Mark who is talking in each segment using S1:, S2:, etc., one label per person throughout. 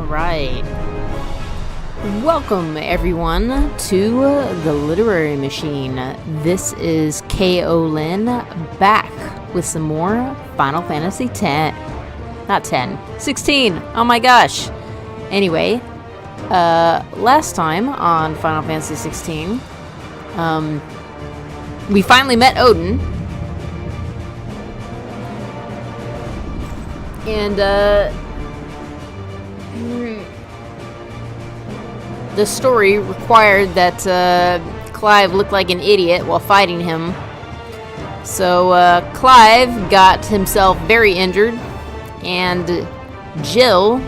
S1: Alright. Welcome, everyone, to the Literary Machine. This is K.O. Lynn, back with some more Final Fantasy X. Not 10. 16! Oh my gosh! Anyway, last time on Final Fantasy XVI, we finally met Odin. And, the story required that Clive looked like an idiot while fighting him. So Clive got himself very injured, and Jill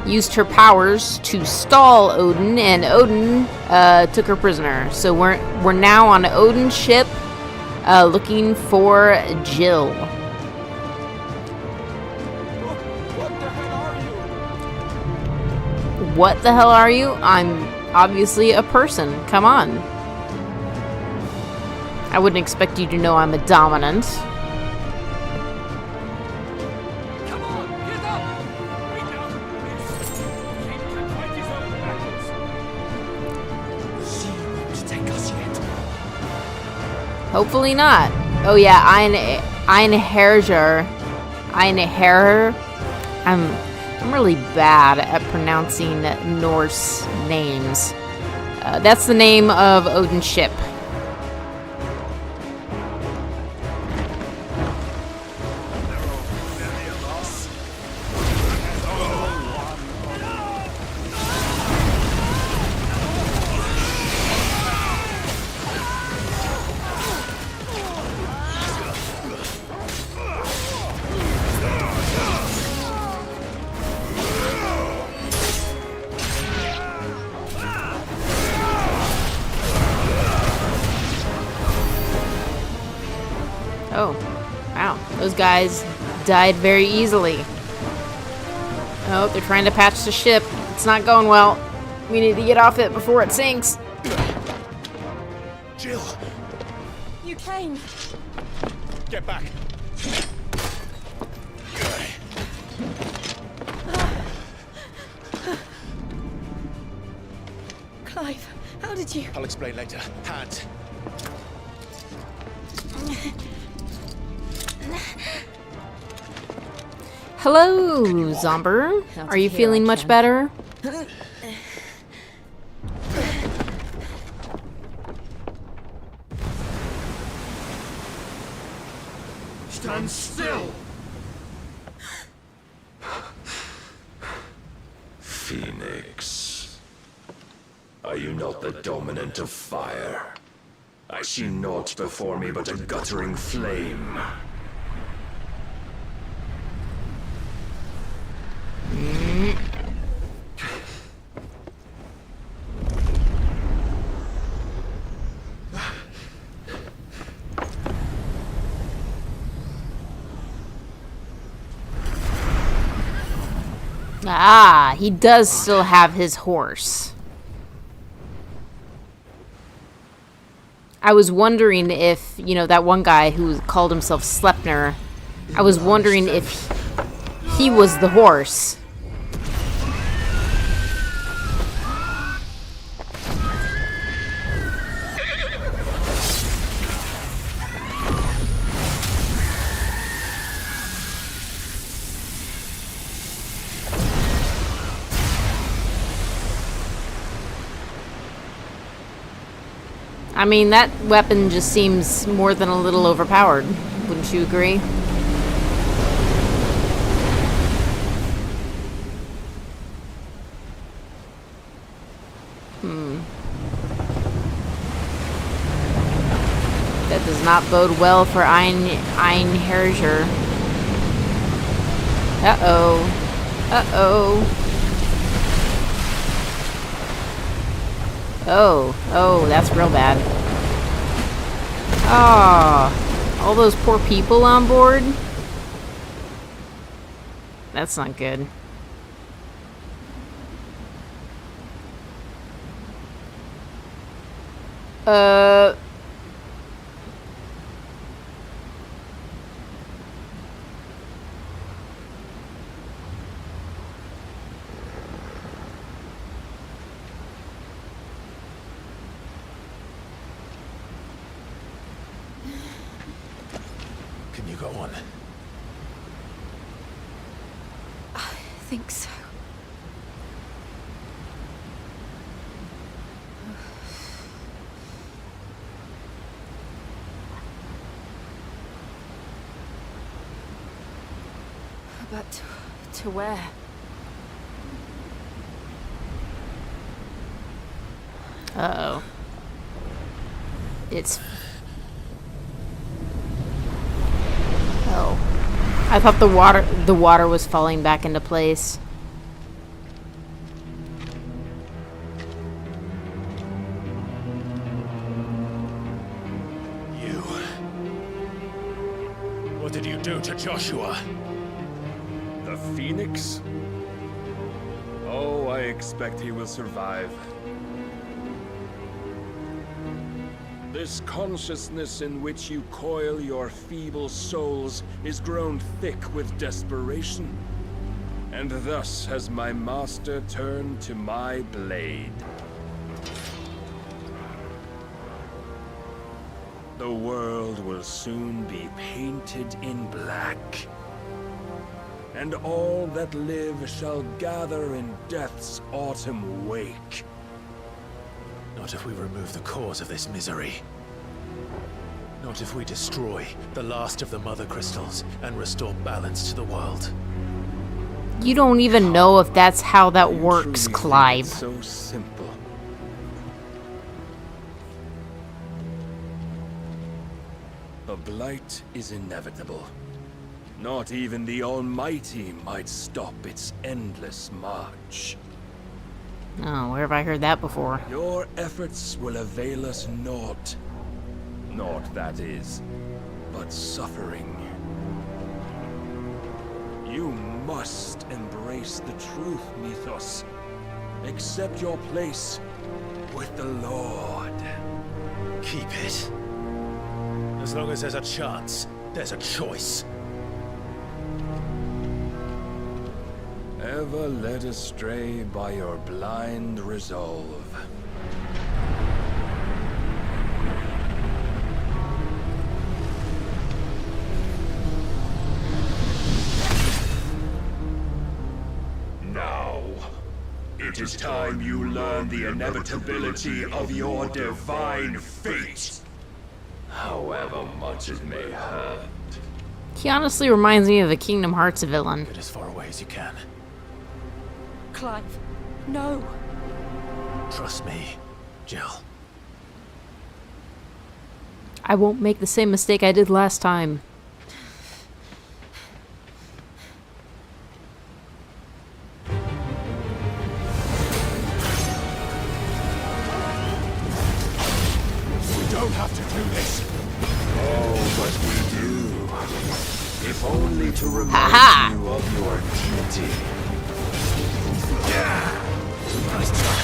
S1: used her powers to stall Odin, and Odin took her prisoner. So we're now on Odin's ship looking for Jill. What the hell are you? I'm obviously a person. Come on. I wouldn't expect you to know I'm a dominant.
S2: Come on, get up! She won't take us yet.
S1: Hopefully not. Oh yeah, I'm really bad at pronouncing Norse names. That's the name of Odin's ship. Oh, wow. Those guys died very easily. Oh, they're trying to patch the ship. It's not going well. We need to get off it before it sinks.
S2: Jill!
S3: You came.
S2: Get back!
S3: Clive, how did you...
S2: I'll explain later. Hands.
S1: Hello, Zomber. Are you feeling much better?
S2: Stand still!
S4: Phoenix, are you not the dominant of fire? I see naught before me but a guttering flame.
S1: Ah, he does still have his horse. I was wondering if, that one guy who called himself Sliepner, I was wondering if he was the horse. I mean, that weapon just seems more than a little overpowered. Wouldn't you agree? That does not bode well for Einherjar. Uh-oh. Uh-oh. Oh, that's real bad. Oh, all those poor people on board? That's not good.
S5: got one?
S3: I think so. But to where?
S1: Uh-oh. It's... Oh. I thought the water was falling back into place.
S5: You. What did you do to Joshua?
S4: The Phoenix? Oh, I expect he will survive. This consciousness in which you coil your feeble souls is grown thick with desperation. And thus has my master turned to my blade. The world will soon be painted in black. And all that live shall gather in death's autumn wake.
S5: Not if we remove the cause of this misery. Not if we destroy the last of the Mother Crystals and restore balance to the world.
S1: You don't even know if that's how that works,
S4: Truly
S1: Clive.
S4: think it's so simple. A blight is inevitable. Not even the Almighty might stop its endless march.
S1: Oh, where have I heard that before?
S4: Your efforts will avail us naught. Naught, that is, but suffering. You must embrace the truth, Mythos. Accept your place with the Lord.
S5: Keep it. As long as there's a chance, there's a choice.
S4: Ever led astray by your blind resolve.
S2: Now, it is time you learn the inevitability of your divine fate.
S4: However much it may hurt.
S1: He honestly reminds me of a Kingdom Hearts villain.
S5: Get as far away as you can.
S3: Clive, no.
S5: Trust me, Jill.
S1: I won't make the same mistake I did last time.
S2: We don't have to do this.
S4: Oh, but we do. If only to remind
S1: Ha-ha!
S4: you of your duty.
S5: Nice try.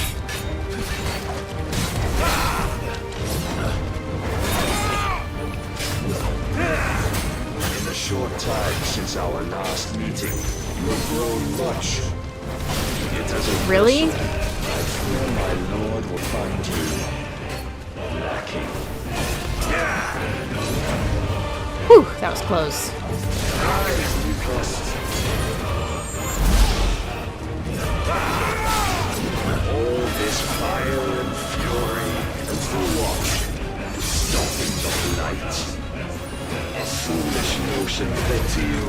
S4: In the short time since our last meeting, you have grown much. Yet as a
S1: Really?
S4: person, I fear my lord will find you lacking.
S1: Whew, that was close.
S4: Rise, Mythos. All this fire and fury, and for what? Stopping the light. A foolish notion fed to you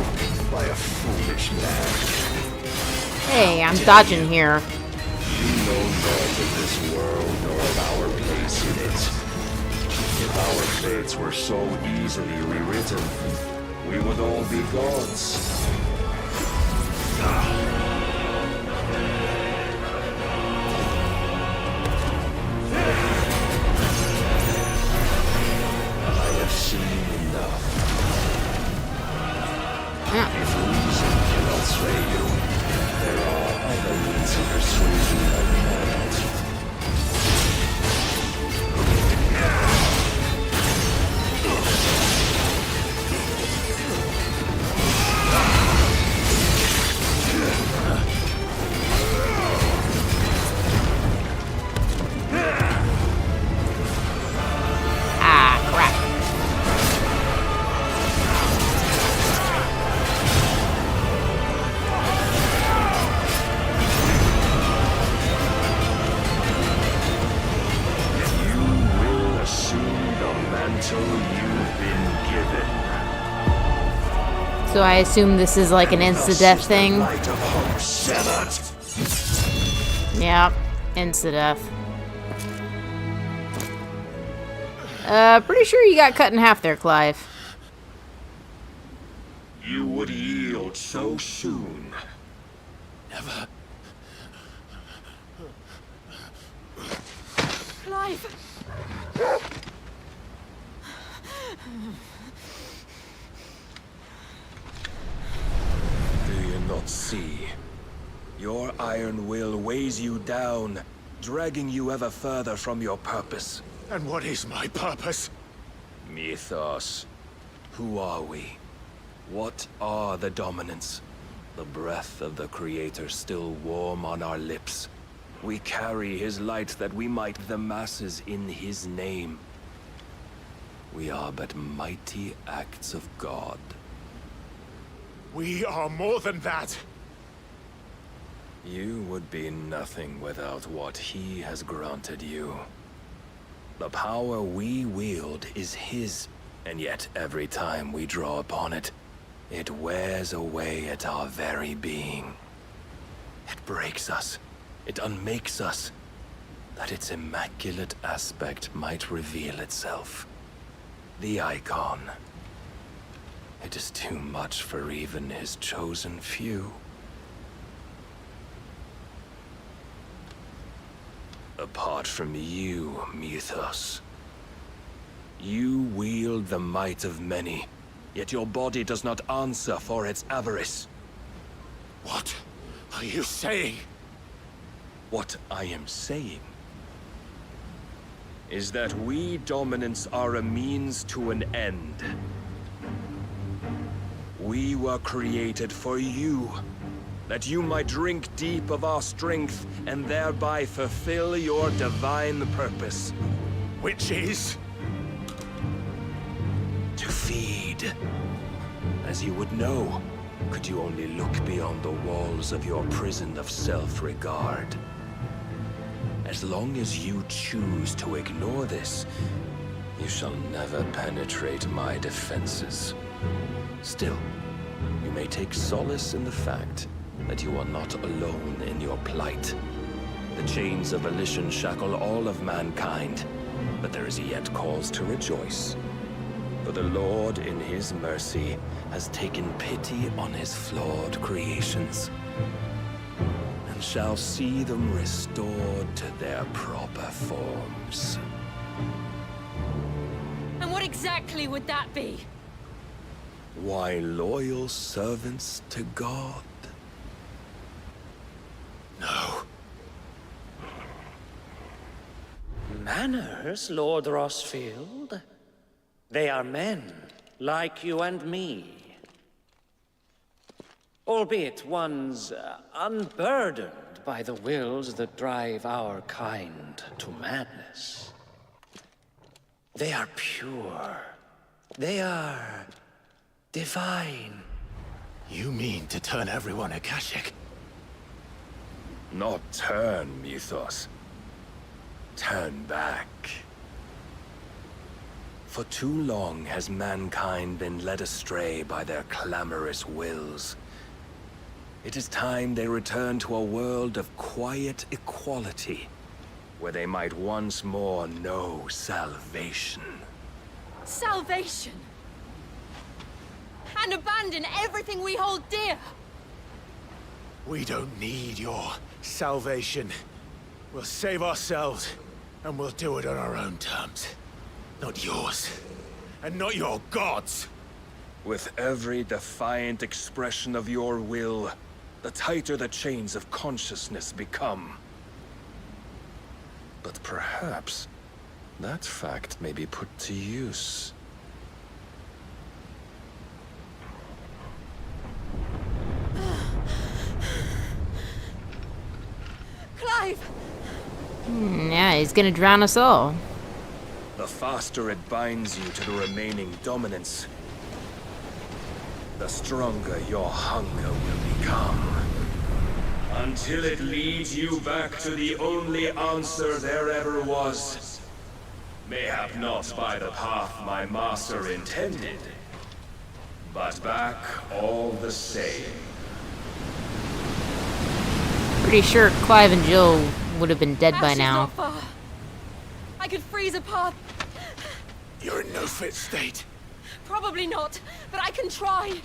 S4: by a foolish man.
S1: Hey, I'm dodging here.
S4: You know naught of this world nor of our place in it. If our fates were so easily rewritten, we would all be gods. I have seen enough. If reason cannot sway you, there are other means of persuasion that cannot.
S1: So I assume this is like an insta-death thing.
S2: Light of hope severed.
S1: Yeah, insta-death. Pretty sure you got cut in half there, Clive.
S2: You would yield so soon.
S5: Never.
S3: Clive!
S4: Do you not see? Your iron will weighs you down, dragging you ever further from your purpose.
S5: And what is my purpose?
S4: Mythos. Who are we? What are the dominants? The breath of the Creator still warm on our lips. We carry his light that we might the masses in his name. We are but mighty acts of God.
S5: We are more than that.
S4: You would be nothing without what he has granted you. The power we wield is his, and yet every time we draw upon it, it wears away at our very being. It breaks us. It unmakes us, that its immaculate aspect might reveal itself. The icon. It is too much for even his chosen few. Apart from you, Mythos. You wield the might of many, yet your body does not answer for its avarice.
S5: What are you saying?
S4: What I am saying is that we dominants are a means to an end. We were created for you, that you might drink deep of our strength and thereby fulfill your divine purpose.
S5: Which is?
S4: To feed. As you would know, could you only look beyond the walls of your prison of self-regard. As long as you choose to ignore this, you shall never penetrate my defenses. Still, you may take solace in the fact that you are not alone in your plight. The chains of volition shackle all of mankind, but there is yet cause to rejoice. For the Lord, in his mercy, has taken pity on his flawed creations, and shall see them restored to their proper forms.
S3: And what exactly would that be?
S4: Why, loyal servants to God.
S5: No.
S6: Manners, Lord Rossfield? They are men, like you and me. Albeit ones unburdened by the wills that drive our kind to madness. They are pure. They are divine.
S5: You mean to turn everyone Akashic?
S4: Not turn, Mythos. Turn back. For too long has mankind been led astray by their clamorous wills. It is time they return to a world of quiet equality, where they might once more know salvation.
S3: Salvation! And abandon everything we hold dear!
S5: We don't need your salvation. We'll save ourselves, and we'll do it on our own terms. Not yours. And not your gods!
S4: With every defiant expression of your will, the tighter the chains of consciousness become. But perhaps that fact may be put to use.
S3: Clive!
S1: Yeah, he's gonna drown us all.
S4: The faster it binds you to the remaining dominance, the stronger your hunger will become. Until it leads you back to the only answer there ever was. Mayhap not by the path my master intended,
S2: but back all the same.
S1: Pretty sure Clive and Jill would have been dead by
S3: Ash is
S1: now.
S3: not far. I could freeze a path.
S5: You're in no fit state.
S3: Probably not, but I can try.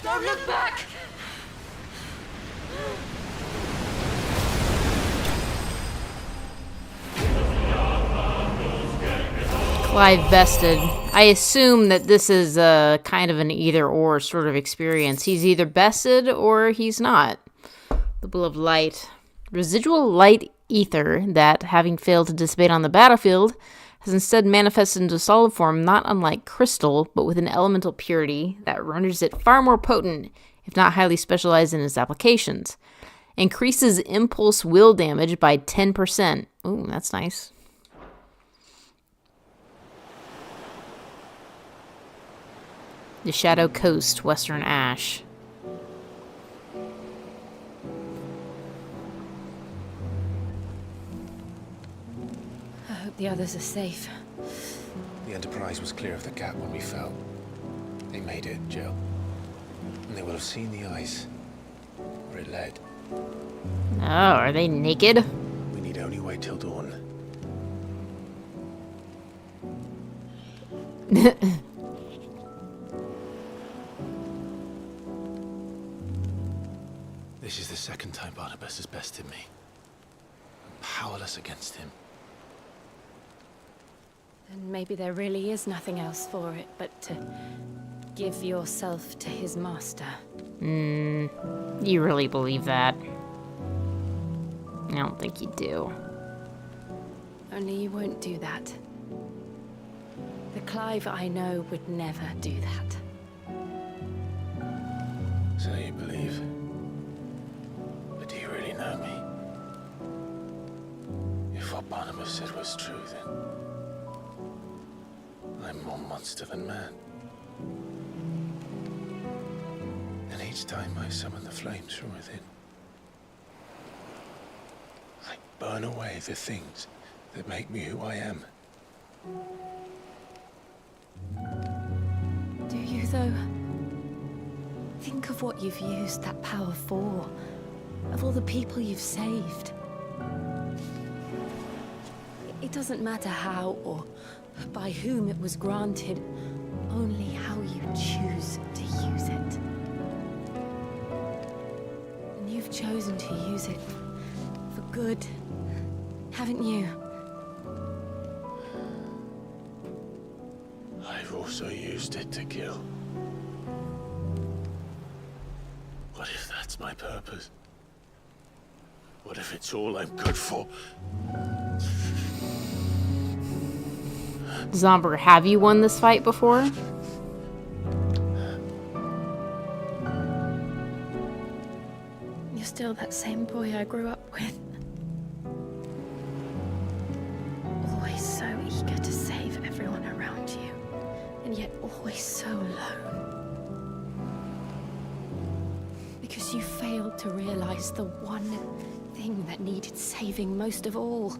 S3: Don't look back!
S1: Clive bested. I assume that this is a kind of an either-or sort of experience. He's either bested or he's not. The Ball of Light. Residual light ether that, having failed to dissipate on the battlefield, has instead manifested into solid form, not unlike crystal, but with an elemental purity that renders it far more potent, if not highly specialized in its applications. Increases impulse will damage by 10%. Ooh, that's nice. The Shadow Coast, Western Ash.
S3: I hope the others are safe.
S7: The Enterprise was clear of the gap when we fell. They made it, Jill. And they will have seen the ice where it led.
S1: Oh, are they naked?
S7: We need only wait till dawn.
S5: This is the second time Barnabas has bested me. I'm powerless against him.
S3: And maybe there really is nothing else for it but to give yourself to his master.
S1: You really believe that? I don't think you do.
S3: Only you won't do that. The Clive I know would never do that.
S7: So you believe? But do you really know me? If what Barnabas said was true, then I'm more monster than man. And each time I summon the flames from within, I burn away the things that make me who I am.
S3: Do you, though? Think of what you've used that power for. Of all the people you've saved. It doesn't matter how or by whom it was granted, only how you choose to use it. And you've chosen to use it for good, haven't you?
S7: I've also used it to kill. What if that's my purpose? What if it's all I'm good for?
S1: Zomber, have you won this fight before?
S3: You're still that same boy I grew up with. Always so eager to save everyone around you, and yet always so alone. Because you failed to realize the one thing that needed saving most of all.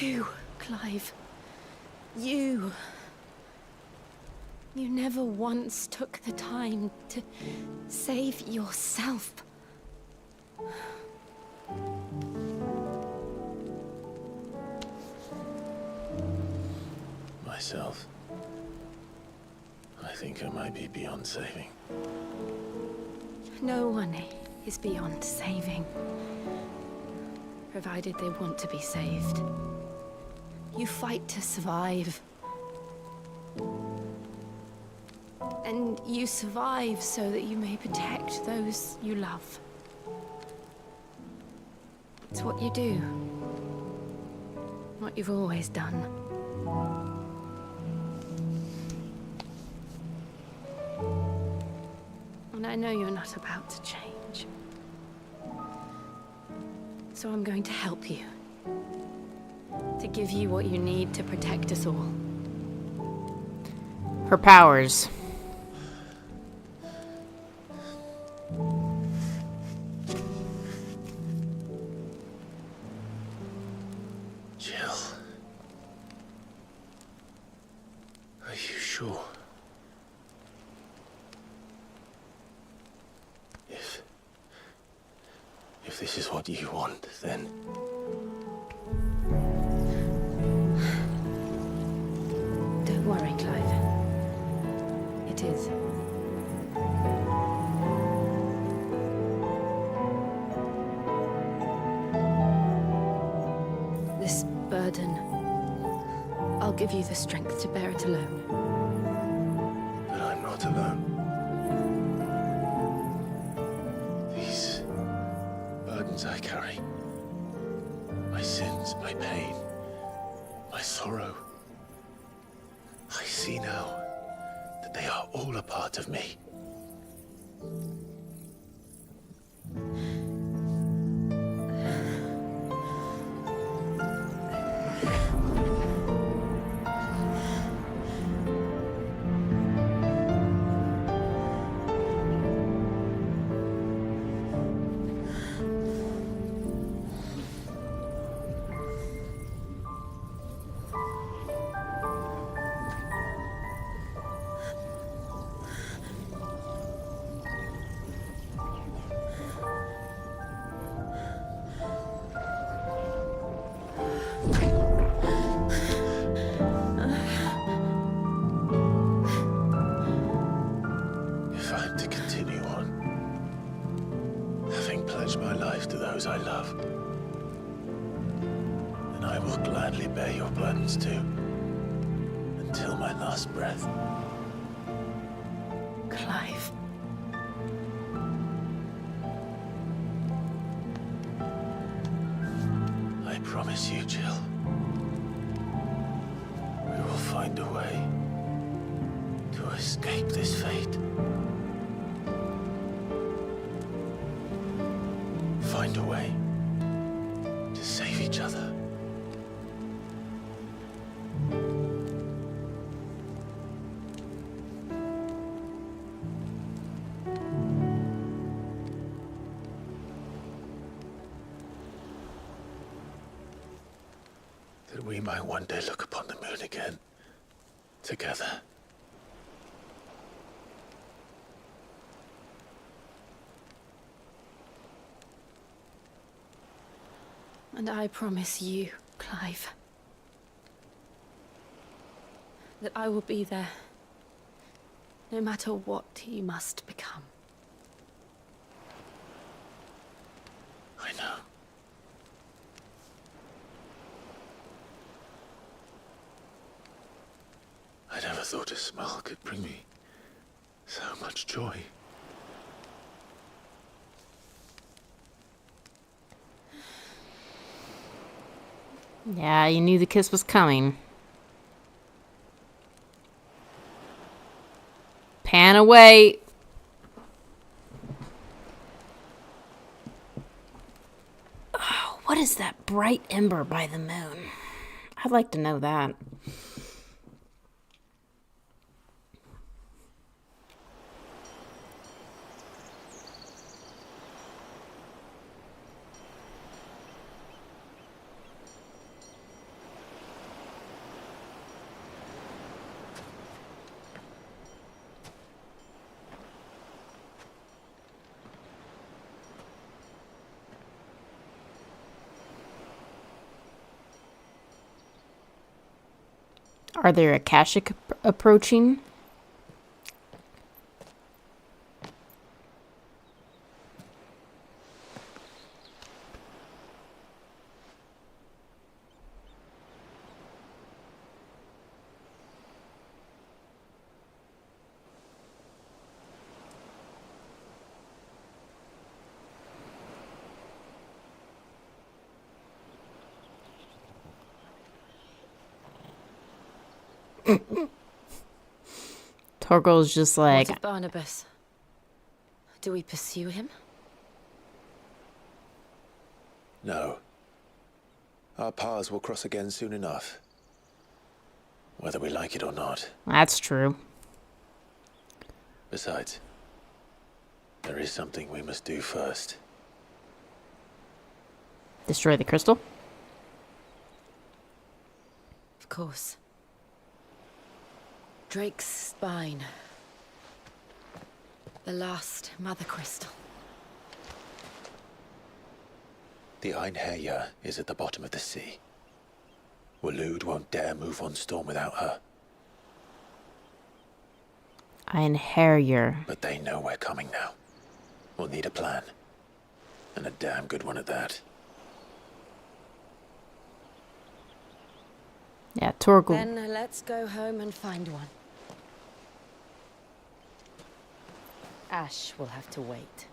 S3: You, Clive. You. You never once took the time to save yourself.
S7: Myself. I think I might be beyond saving.
S3: No one is beyond saving. Provided they want to be saved. You fight to survive. And you survive so that you may protect those you love. It's what you do. What you've always done. And I know you're not about to change. So I'm going to help you. To give you what you need to protect us all.
S1: her powers.
S7: Jill. Are you sure? If this is what you want, then...
S3: Don't worry, Clive. It is. This burden, I'll give you the strength to bear it alone.
S7: But I'm not alone. These burdens I carry, my sins, my pain, my sorrow, I see now that they are all a part of me. If I'm to continue on, having pledged my life to those I love, then I will gladly bear your burdens too, until my last breath.
S3: Clive.
S7: I promise you, Jill, we will find a way to escape this fate. Find a way to save each other. That we might one day look upon the moon again, together.
S3: And I promise you, Clive, that I will be there, no matter what you must become.
S7: I know. I never thought a smile could bring me so much joy.
S1: Yeah, you knew the kiss was coming. Pan away. Oh, what is that bright ember by the moon? I'd like to know that. Are there Akashic approaching? Torgal's just like...
S3: What of Barnabas? Do we pursue him?
S7: No. Our paths will cross again soon enough. Whether we like it or not.
S1: That's true.
S7: Besides, there is something we must do first.
S1: Destroy the crystal?
S3: Of course. Drake's spine. The last mother crystal.
S7: The Einherjar is at the bottom of the sea. Waloed won't dare move on Storm without her.
S1: Einherjar.
S7: But they know we're coming now. We'll need a plan. And a damn good one at that.
S1: Yeah, Torgal.
S3: Then let's go home and find one. Ash will have to wait.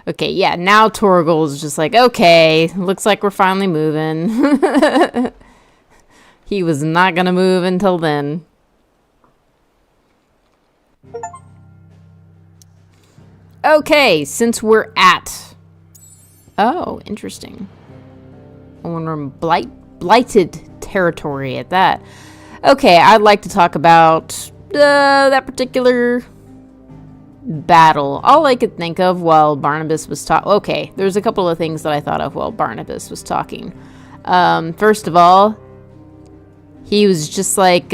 S1: Okay, yeah, now Torgal's just like, okay, looks like we're finally moving. He was not gonna move until then. Okay, since we're at... Oh, interesting. I wonder, blighted territory at that. Okay, I'd like to talk about that particular battle. All I could think of while Barnabas was talking... Okay, there's a couple of things that I thought of while Barnabas was talking. First of all, he was just like...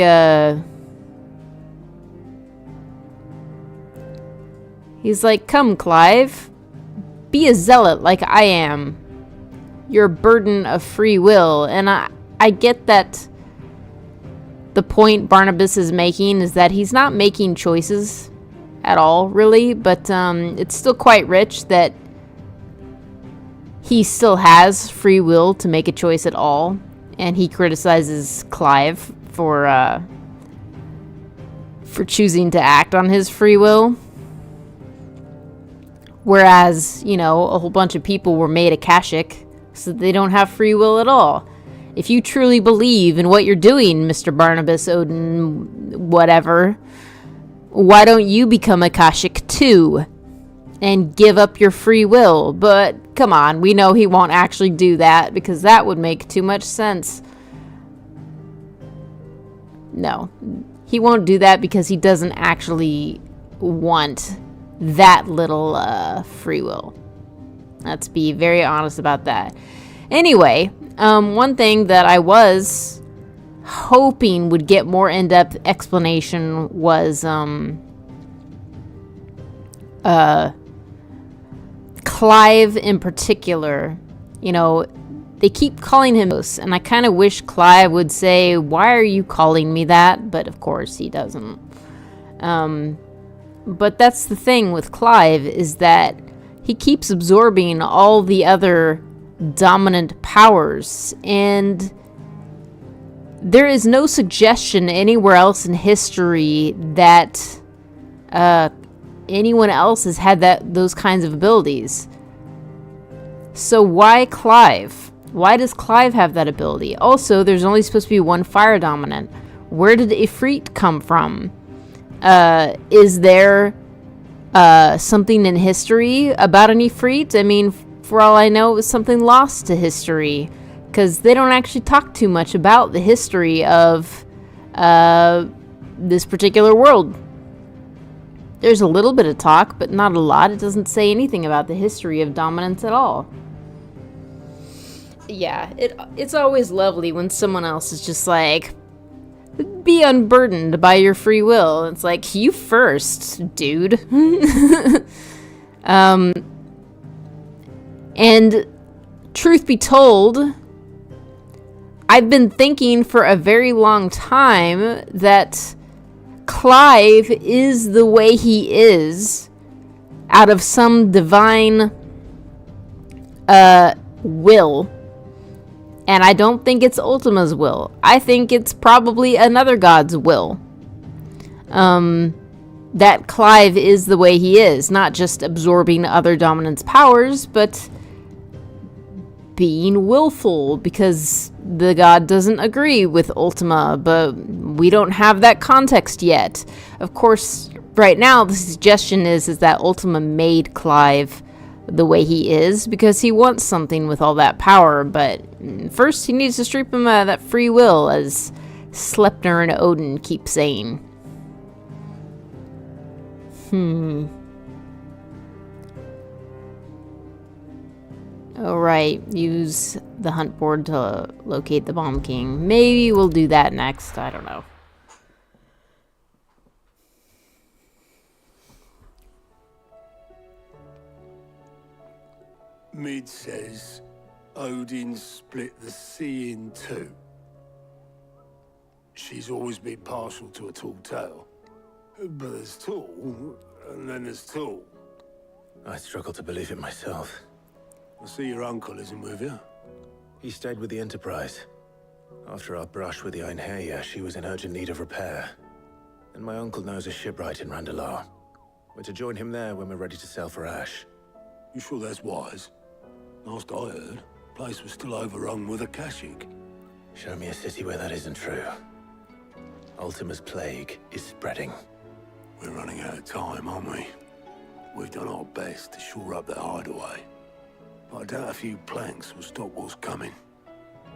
S1: He's like, come, Clive. Be a zealot like I am. You're a burden of free will. And I get that the point Barnabas is making is that he's not making choices at all, really. But it's still quite rich that he still has free will to make a choice at all. And he criticizes Clive for choosing to act on his free will. Whereas, you know, a whole bunch of people were made Akashic, so they don't have free will at all. If you truly believe in what you're doing, Mr. Barnabas, Odin, whatever, why don't you become Akashic too? And give up your free will? But, come on, we know he won't actually do that, because that would make too much sense. No. He won't do that because he doesn't actually want that little free will. Let's be very honest about that. Anyway, one thing that I was hoping would get more in-depth explanation was Clive in particular. You know, they keep calling him Ghost, and I kind of wish Clive would say, why are you calling me that? But of course he doesn't. But that's the thing with Clive, is that he keeps absorbing all the other dominant powers, and there is no suggestion anywhere else in history that anyone else has had those kinds of abilities. So why Clive? Why does Clive have that ability? Also, there's only supposed to be one fire dominant. Where did Ifrit come from? Is there something in history about an Ifrit? I mean, for all I know, it was something lost to history, because they don't actually talk too much about the history of this particular world. There's a little bit of talk, but not a lot. It doesn't say anything about the history of dominance at all. Yeah, it's always lovely when someone else is just like, be unburdened by your free will. It's like, you first, dude. And truth be told, I've been thinking for a very long time that Clive is the way he is out of some divine will. And I don't think it's Ultima's will. I think it's probably another god's will. That Clive is the way he is. Not just absorbing other dominance powers, but being willful, because the god doesn't agree with Ultima, but we don't have that context yet. Of course, right now the suggestion is that Ultima made Clive the way he is because he wants something with all that power, but first he needs to strip him that free will, as Sliepner and Odin keep saying. Alright, use the hunt board to locate the Bomb King. Maybe we'll do that next, I don't know.
S7: Mid says Odin split the sea in two. She's always been partial to a tall tale. But there's tall, and then there's tall.
S5: I struggle to believe it myself.
S7: I see your uncle isn't with you.
S5: He stayed with the Enterprise. After our brush with the Einherja, she was in urgent need of repair. And my uncle knows a shipwright in Randalar. We're to join him there when we're ready to sail for Ash.
S7: You sure that's wise? Last I heard, the place was still overrun with Akashic.
S5: Show me a city where that isn't true. Ultima's plague is spreading.
S7: We're running out of time, aren't we? We've done our best to shore up that hideaway. But I doubt a few planks will stop what's coming.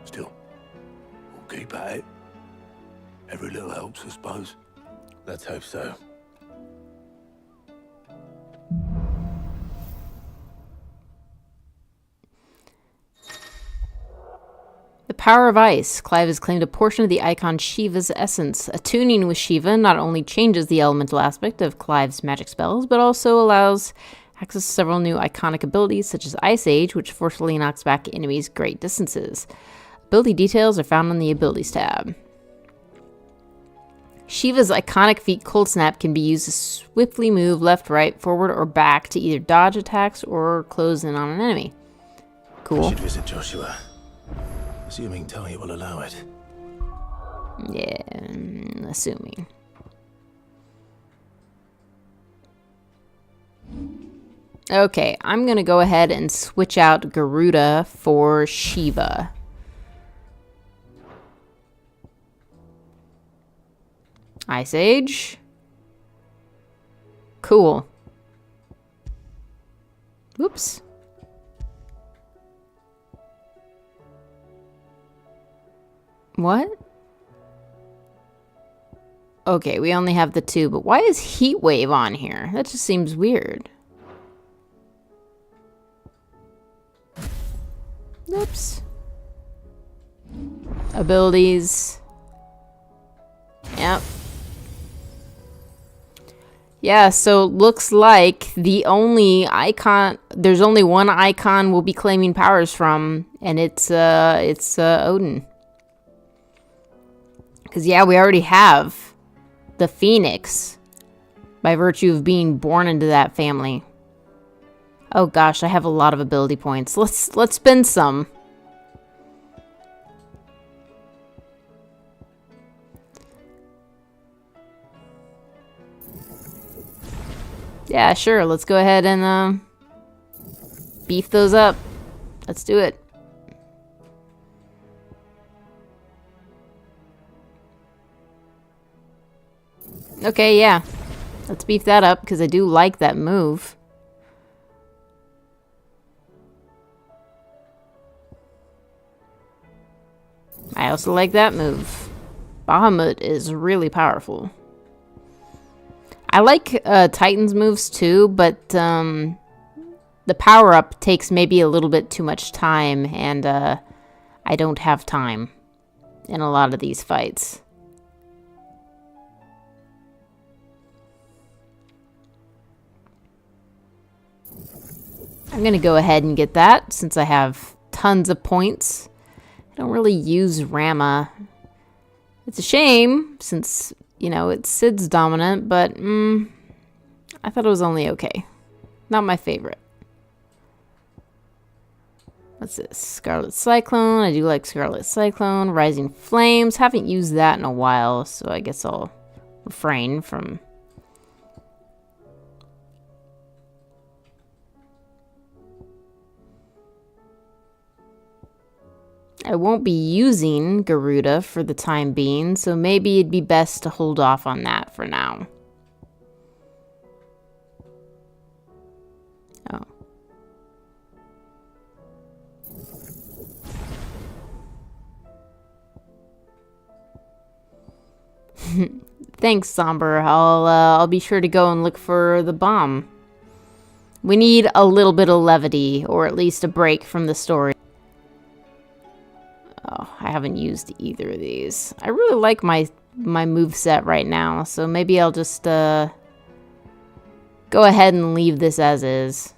S7: Still, we'll keep at it. Every little helps, I suppose.
S5: Let's hope so.
S1: The power of ice. Clive has claimed a portion of the icon Shiva's essence. Attuning with Shiva not only changes the elemental aspect of Clive's magic spells, but also allows access to several new iconic abilities, such as Ice Age, which forcefully knocks back enemies great distances. Ability details are found on the Abilities tab. Shiva's iconic feat Cold Snap can be used to swiftly move left, right, forward, or back to either dodge attacks or close in on an enemy. Cool.
S5: We should visit Joshua. Assuming Talia will allow it.
S1: Yeah, assuming. Okay, I'm gonna go ahead and switch out Garuda for Shiva. Ice Age. Cool. Whoops. What? Okay, we only have the two, but why is Heat Wave on here? That just seems weird. Oops. Abilities. Yep. Yeah, so looks like the only icon, there's only one icon we'll be claiming powers from, and it's Odin. Because, yeah, we already have the Phoenix by virtue of being born into that family. Oh, gosh, I have a lot of ability points. Let's spend some. Yeah, sure. Let's go ahead and beef those up. Let's do it. Okay, yeah. Let's beef that up, because I do like that move. I also like that move. Bahamut is really powerful. I like Titan's moves too, but the power-up takes maybe a little bit too much time, and I don't have time in a lot of these fights. I'm going to go ahead and get that since I have tons of points. I don't really use Rama. It's a shame since, you know, it's Sid's dominant, but I thought it was only okay. Not my favorite. What's this? Scarlet Cyclone. I do like Scarlet Cyclone. Rising Flames. Haven't used that in a while, so I guess I'll refrain from... I won't be using Garuda for the time being, so maybe it'd be best to hold off on that for now. Oh. Thanks, Somber. I'll be sure to go and look for the bomb. We need a little bit of levity, or at least a break from the story. Oh, I haven't used either of these. I really like my moveset right now, so maybe I'll just go ahead and leave this as is.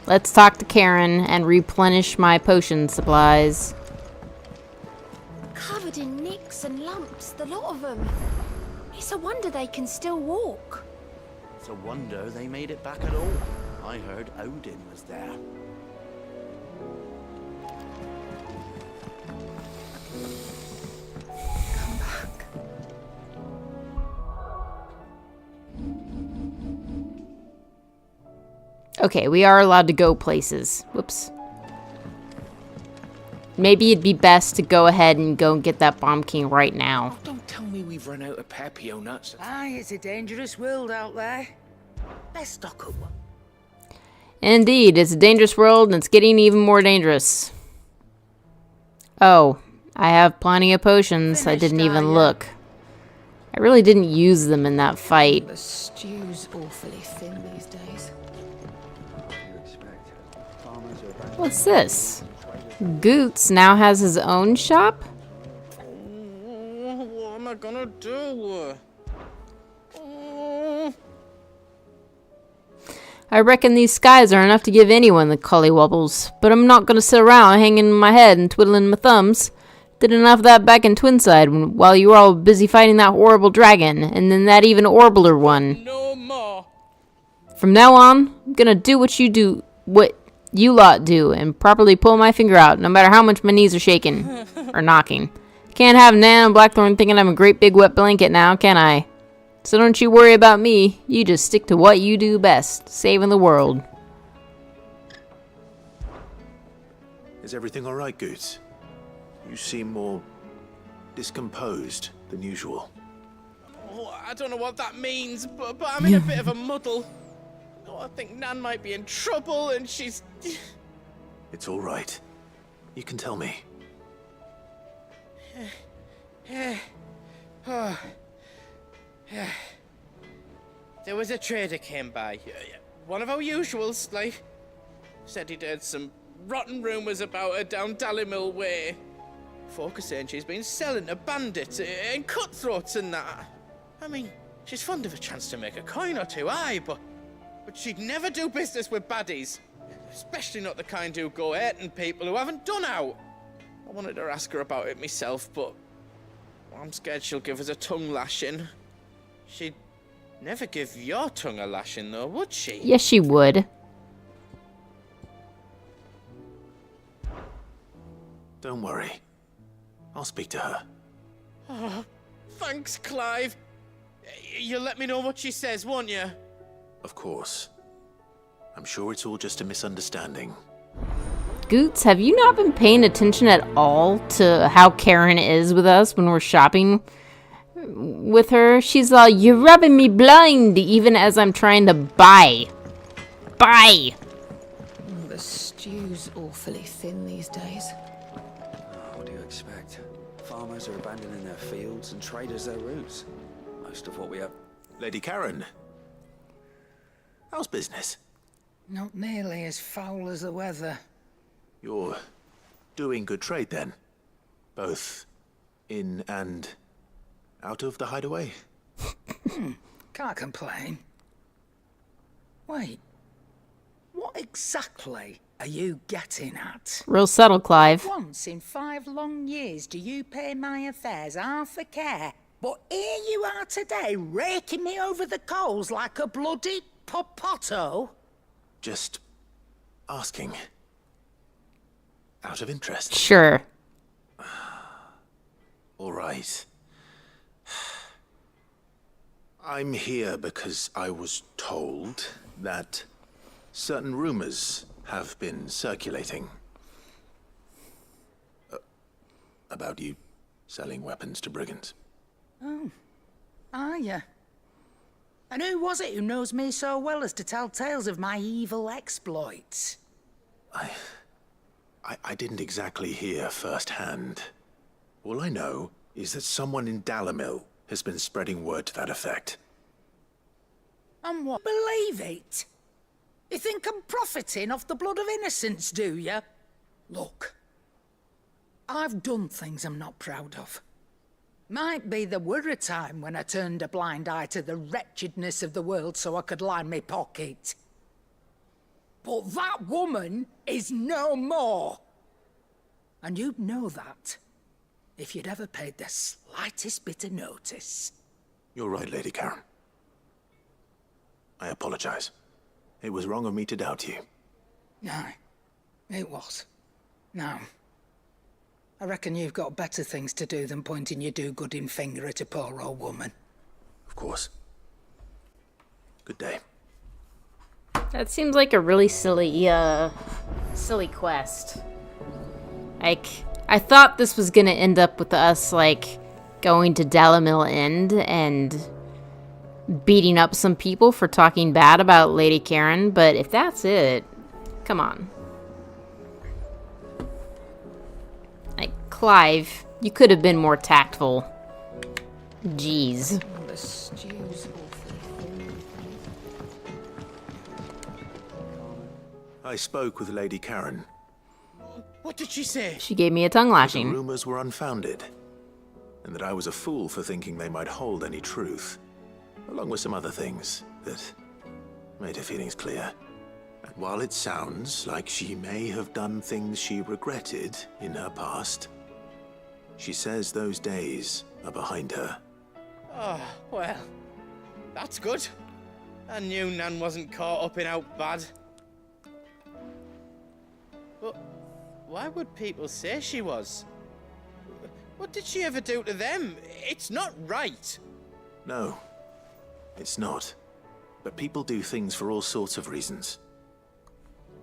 S1: Let's talk to Karen and replenish my potion supplies.
S3: Covered in nicks and lumps, the lot of them. It's a wonder they can still walk.
S8: It's a wonder they made it back at all. I heard Odin was there.
S3: Come back.
S1: Okay, we are allowed to go places. Whoops. Maybe it'd be best to go ahead and go and get that Bomb King right now.
S9: Don't tell me we've run out of Pepio nuts.
S10: Aye, it's a dangerous world out there. Let's stock up one.
S1: Indeed, it's a dangerous world and it's getting even more dangerous. Oh, I have plenty of potions. I didn't even look. I really didn't use them in that fight.
S3: The stew's awfully thin these days.
S1: What's this? Goots now has his own shop?
S9: What am I gonna do?
S1: I reckon these skies are enough to give anyone the collywobbles, but I'm not gonna sit around hanging my head and twiddling my thumbs. Did enough of that back in Twinside while you were all busy fighting that horrible dragon, and then that even horribler one.
S9: No more.
S1: From now on, I'm gonna do what you lot do, and properly pull my finger out, no matter how much my knees are shaking. Or knocking. Can't have Nan and Blackthorn thinking I'm a great big wet blanket now, can I? So don't you worry about me, you just stick to what you do best, saving the world.
S5: Is everything alright, Goots? You seem more discomposed than usual.
S9: Oh, I don't know what that means, but I'm in a bit of a muddle. Oh, I think Nan might be in trouble and she's...
S5: It's alright. You can tell me.
S9: There was a trader came by. One of our usuals, like. Said he'd heard some rotten rumours about her down Dallymill Way. Folk are saying she's been selling to bandits and cutthroats and that. I mean, she's fond of a chance to make a coin or two, aye, but she'd never do business with baddies. Especially not the kind who go hurting people who haven't done out. I wanted to ask her about it myself, but I'm scared she'll give us a tongue lashing. She'd never give your tongue a lashing, though, would she?
S1: Yes, she would.
S5: Don't worry. I'll speak to her.
S9: Oh, thanks, Clive. You'll let me know what she says, won't you?
S5: Of course. I'm sure it's all just a misunderstanding.
S1: Goots, have you not been paying attention at all to how Karen is with us when we're shopping with her? She's all, you're rubbing me blind, even as I'm trying to buy. Buy!
S3: The stew's awfully thin these days.
S8: What do you expect? Farmers are abandoning their fields and traders their roots. Most of what we have...
S5: Lady Karen. How's business?
S10: Not nearly as foul as the weather.
S5: You're doing good trade then? Both in and out of the hideaway?
S10: Can't complain. Wait. What exactly are you getting at?
S1: Real subtle, Clive.
S10: Once in 5 long years do you pay my affairs half a care, but here you are today raking me over the coals like a bloody popoto?
S5: Just asking. Out of interest.
S1: Sure.
S5: All right. I'm here because I was told that certain rumors have been circulating. About you selling weapons to brigands.
S10: Oh. Are ya? And who was it who knows me so well as to tell tales of my evil exploits?
S5: I didn't exactly hear firsthand. All I know is that someone in Dalimil has been spreading word to that effect.
S10: And what? Believe it? You think I'm profiting off the blood of innocents, do you? Look, I've done things I'm not proud of. Might be there were a time when I turned a blind eye to the wretchedness of the world so I could line my pocket. But that woman is no more. And you'd know that if you'd ever paid the slightest bit of notice.
S5: You're right, Lady Karen. I apologize. It was wrong of me to doubt you.
S10: No, it was. Now, I reckon you've got better things to do than pointing your do-gooding finger at a poor old woman.
S5: Of course. Good day.
S1: That seems like a really silly quest. Like, I thought this was gonna end up with us, like, going to Dalimil End and beating up some people for talking bad about Lady Karen, but if that's it, come on. Like, Clive, you could have been more tactful. Jeez.
S10: The stew's
S5: I spoke with Lady Karen.
S9: What did she say?
S1: She gave me a tongue
S5: The
S1: lashing.
S5: rumors were unfounded, and that I was a fool for thinking they might hold any truth, along with some other things that made her feelings clear. And while it sounds like she may have done things she regretted in her past, she says those days are behind her.
S9: Oh, well, that's good. I knew Nan wasn't caught up in out bad. But why would people say she was? What did she ever do to them? It's not right.
S5: No, it's not. But people do things for all sorts of reasons.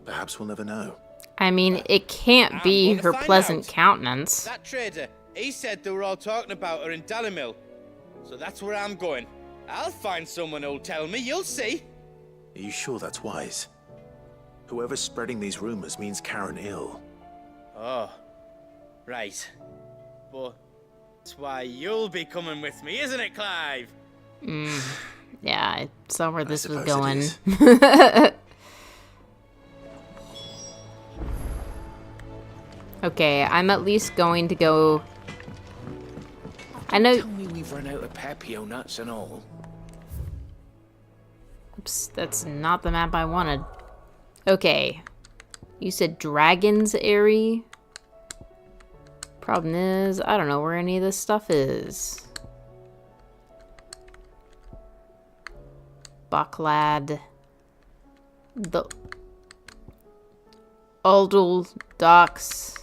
S5: Perhaps we'll never know.
S1: I mean, it can't be
S9: gonna
S1: her
S9: find
S1: pleasant
S9: out.
S1: countenance.
S9: That trader, he said they were all talking about her in Dalimil. So that's where I'm going. I'll find someone who'll tell me, you'll see.
S5: Are you sure that's wise? Whoever's spreading these rumors means Karen ill.
S9: Oh, right. But that's why you'll be coming with me, isn't it, Clive?
S1: Yeah, I saw where this was
S5: suppose it
S1: going.
S5: is.
S1: Okay, I'm at least going to go... I know...
S11: Tell me we've run out of Papio nuts and all.
S1: Oops, that's not the map I wanted. Okay. You said Dragon's Airy? Problem is, I don't know where any of this stuff is. Bucklad. The... Aldel Docks.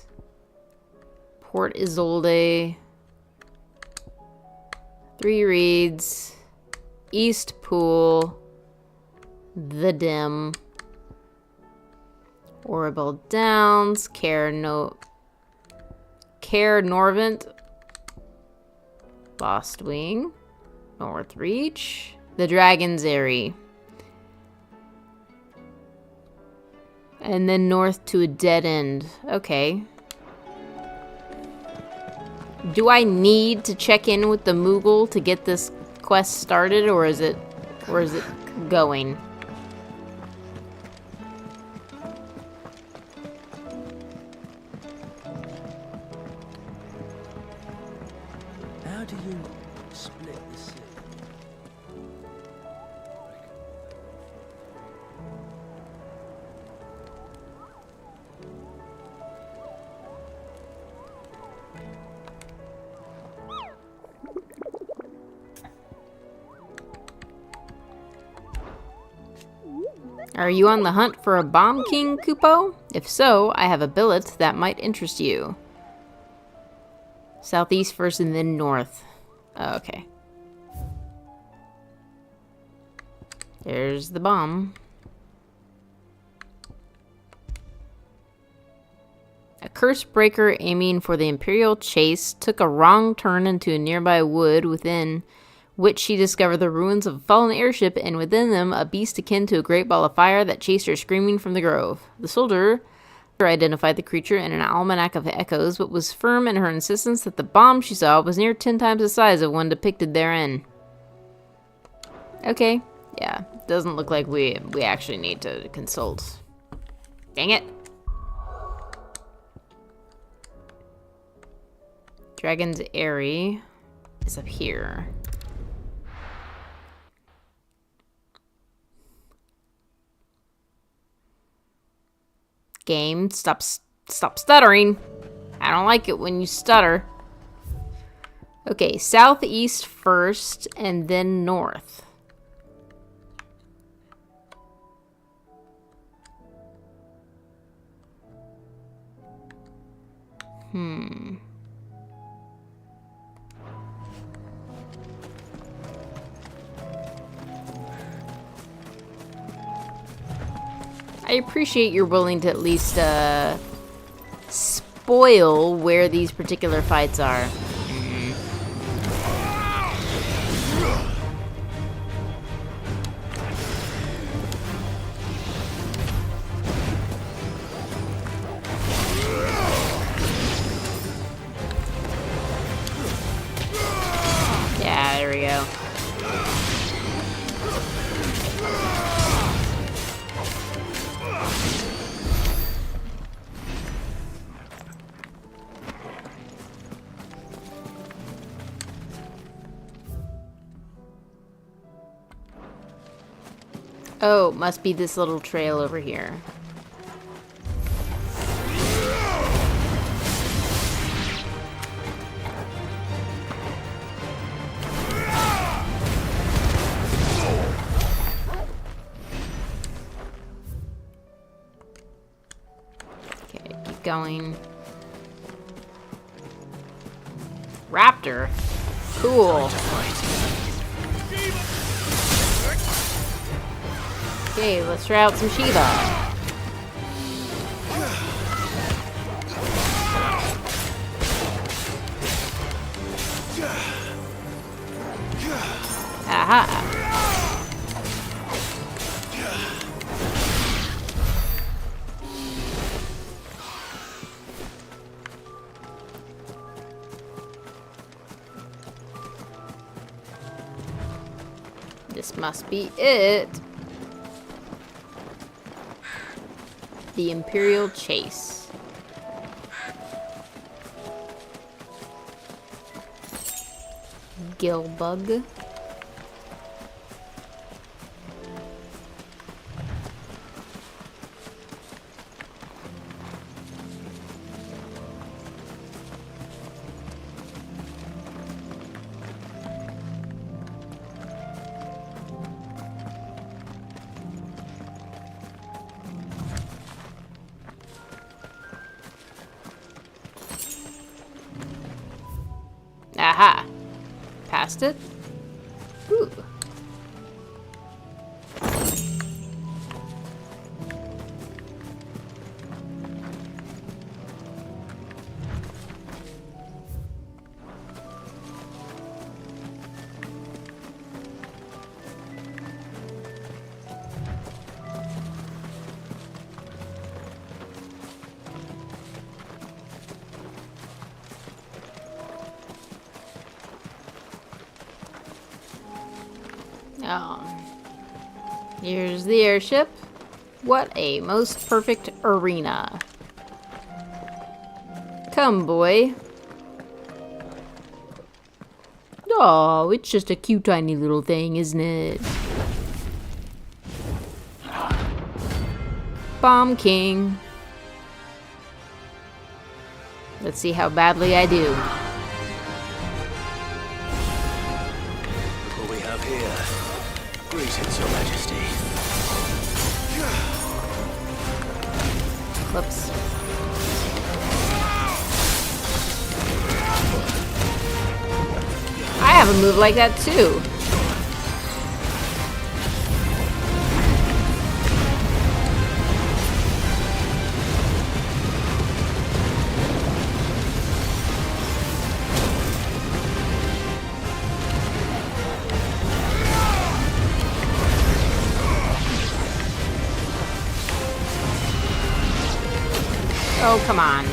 S1: Port Isolde. Three Reeds. East Pool. The Dim. Orabel Downs. Care Norvent. Bostwing. North Reach. The Dragon's Airy. And then north to a dead end. Okay. Do I need to check in with the Moogle to get this quest started, or is it going?
S11: How do you split the sea?
S1: Are you on the hunt for a Bomb King, Kupo? If so, I have a billet that might interest you. Southeast first and then north. Oh, okay. There's the bomb. A curse breaker aiming for the Imperial chase took a wrong turn into a nearby wood, within which she discovered the ruins of a fallen airship, and within them a beast akin to a great ball of fire that chased her screaming from the grove. The soldier identified the creature in an almanac of echoes, but was firm in her insistence that the bomb she saw was near 10 times the size of one depicted therein. Okay, yeah, doesn't look like we actually need to consult. Dang it. Dragon's Eyrie is up here. Game, stop stuttering. I don't like it when you stutter. Okay, southeast first and then north. I appreciate you're willing to at least spoil where these particular fights are. Yeah, there we go. Oh, must be this little trail over here. Okay, keep going. Raptor. Cool. Okay, let's try out some Shiva. Aha. This must be it. The Imperial Chase. Gillbug. Aha. Passed it. Ooh. Here's the airship. What a most perfect arena. Come, boy. Oh, it's just a cute tiny little thing, isn't it? Bomb King. Let's see how badly I do.
S4: What we have here? Greetings, Your Majesty.
S1: Whoops. I have a move like that too. come on.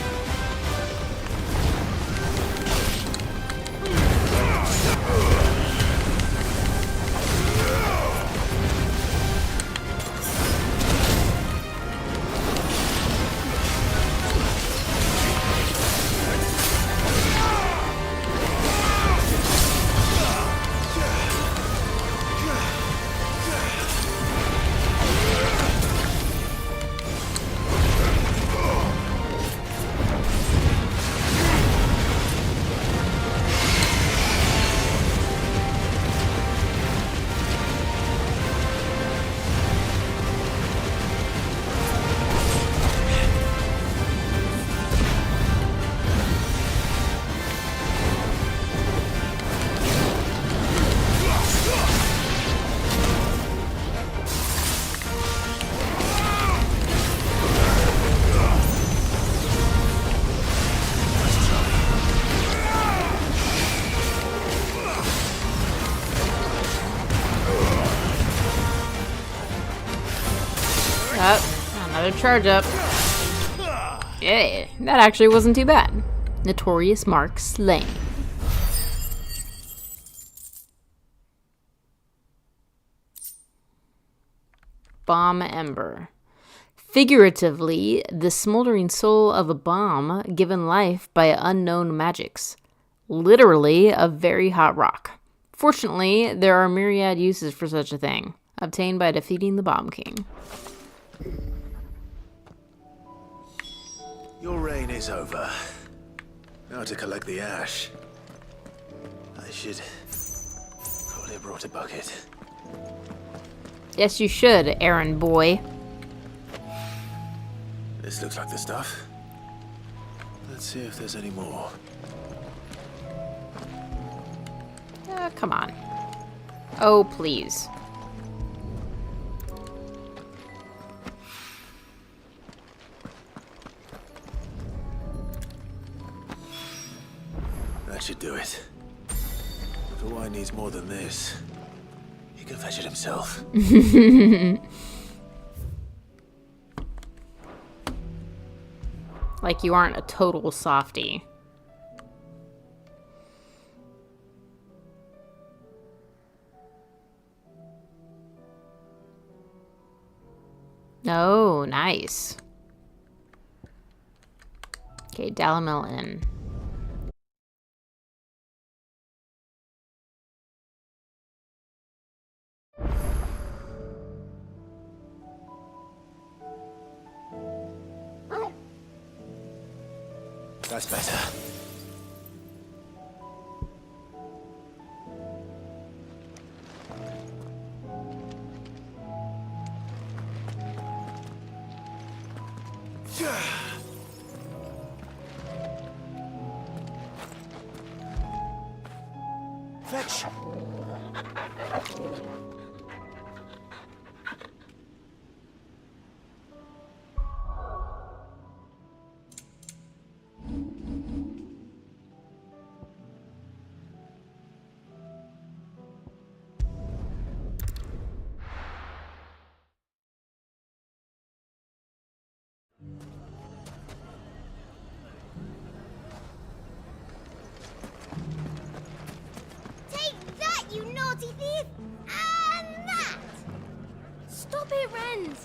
S1: Another charge up. Yeah, that actually wasn't too bad. Notorious mark slain. Bomb ember. Figuratively, the smoldering soul of a bomb given life by unknown magics. Literally, a very hot rock. Fortunately, there are myriad uses for such a thing, obtained by defeating the Bomb King.
S5: Your reign is over. Now to collect the ash. I should probably have brought a bucket.
S1: Yes, you should, errand boy.
S5: This looks like the stuff. Let's see if there's any more.
S1: Come on. Oh, please.
S5: That should do it. If the wine needs more than this, he can fetch it himself.
S1: Like you aren't a total softie. Oh, nice. Okay, Dalimil Inn.
S5: That's better. Fetch.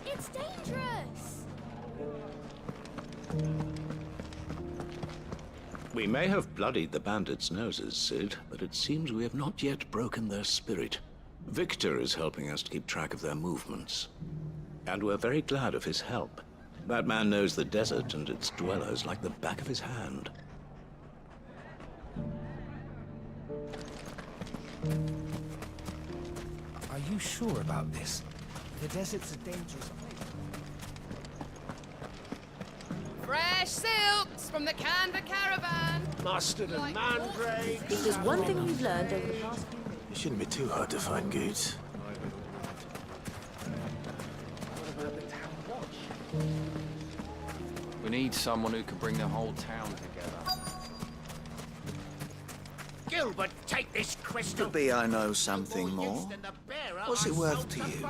S12: It's dangerous!
S4: We may have bloodied the bandits' noses, Sid, but it seems we have not yet broken their spirit. Victor is helping us to keep track of their movements. And we're very glad of his help. That man knows the desert and its dwellers like the back of his hand.
S11: Are you sure about this? The desert's a dangerous place.
S13: Fresh silks from the Kanver caravan.
S5: Mustard and mandrake.
S3: If there's one thing we've learned over the past few weeks...
S5: It shouldn't be too hard to find goods.
S14: We need someone who can bring the whole town together.
S15: Gilbert, take this crystal.
S8: Could be I know something more. What's it worth to you?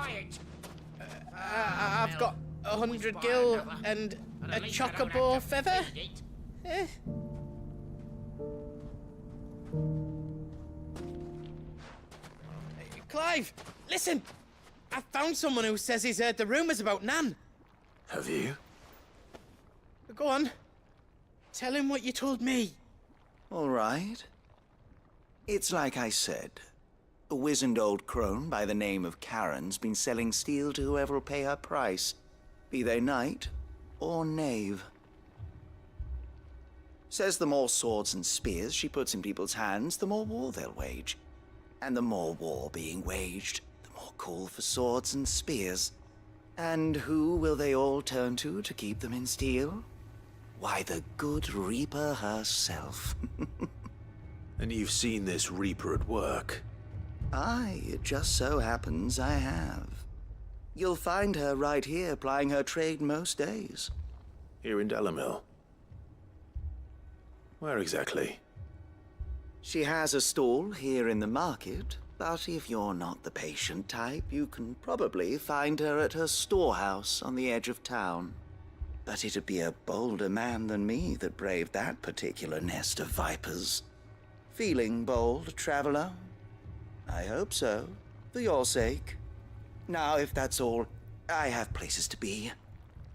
S9: I've got 100 gil and A chocobo feather? Eh? Clive, listen! I found someone who says he's heard the rumours about Nan.
S7: Have you?
S9: Go on. Tell him what you told me.
S16: All right. It's like I said. A wizened old crone by the name of Karen's been selling steel to whoever will pay her price, be they knight or knave. Says the more swords and spears she puts in people's hands, the more war they'll wage. And the more war being waged, the more call for swords and spears. And who will they all turn to keep them in steel? Why, the good Reaper herself.
S7: And you've seen this Reaper at work?
S16: Aye, it just so happens I have. You'll find her right here plying her trade most days.
S7: Here in Dalimil? Where exactly?
S16: She has a stall here in the market, but if you're not the patient type, you can probably find her at her storehouse on the edge of town. But it'd be a bolder man than me that braved that particular nest of vipers. Feeling bold, traveler? I hope so, for your sake. Now, if that's all, I have places to be.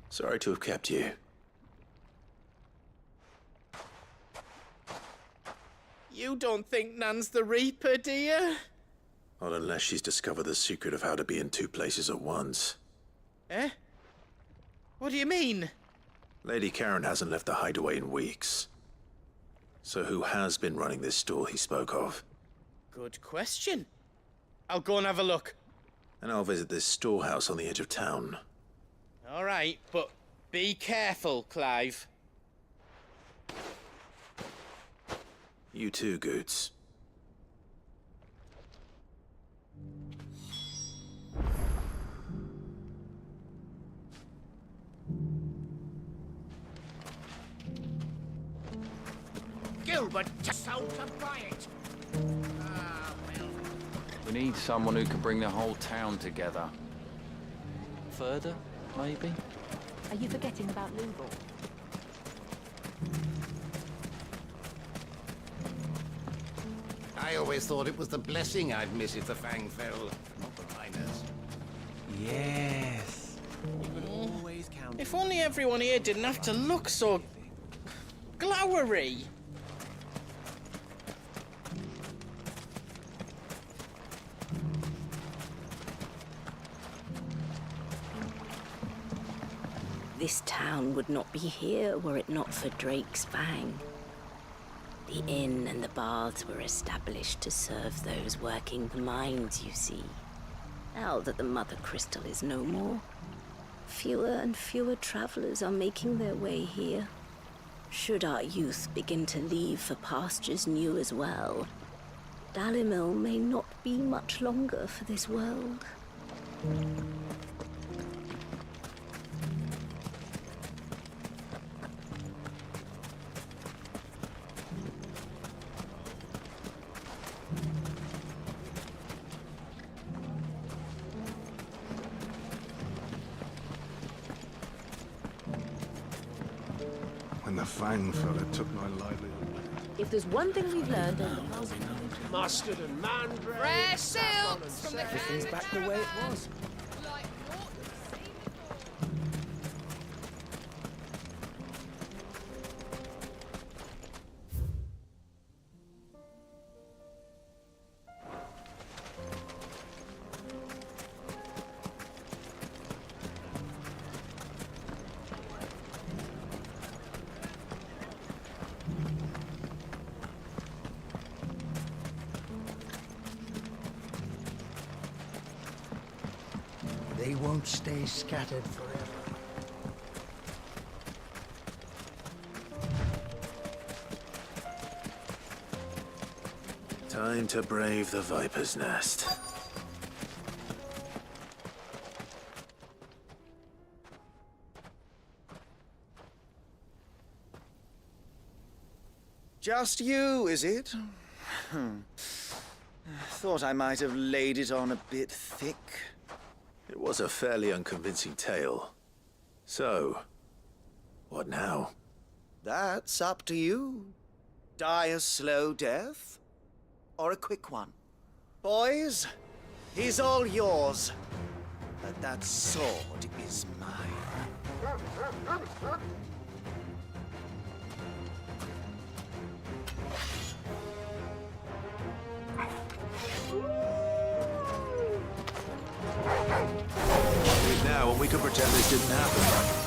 S7: Sorry to have kept you.
S9: You don't think Nan's the Reaper, do you?
S7: Not unless she's discovered the secret of how to be in two places at once.
S9: Eh? What do you mean?
S7: Lady Karen hasn't left the hideaway in weeks. So who has been running this stall he spoke of?
S9: Good question. I'll go and have a look.
S7: And I'll visit this storehouse on the edge of town.
S9: All right, but be careful, Clive.
S7: You too, Goots.
S15: Gilbert, so to buy it.
S14: We need someone who can bring the whole town together. Further, maybe?
S3: Are you forgetting about Lugal?
S15: I always thought it was the blessing I'd miss if the fang fell, not the miners.
S11: Yes. You could always count.
S9: If only everyone here didn't have to look so glowery.
S3: This town would not be here were it not for Drake's Fang. The inn and the baths were established to serve those working the mines, you see. Now that the Mother Crystal is no more, fewer and fewer travelers are making their way here. Should our youth begin to leave for pastures new as well, Dalimil may not be much longer for this world.
S5: When the fang fell, it took my livelihood.
S3: If there's one thing we've learned,
S15: Mustard and mandrake.
S13: Fresh silks from the
S11: Everything's back the way it was.
S13: Like naught we've seen before.
S11: They won't stay scattered forever.
S7: Time to brave the Viper's Nest.
S16: Just you, is it? Thought I might have laid it on a bit thick.
S7: It was a fairly unconvincing tale. So, What now?
S16: That's up to you. Die a slow death, or a quick one. Boys, he's all yours. But that sword is mine.
S7: Wait now, and we could pretend this didn't happen.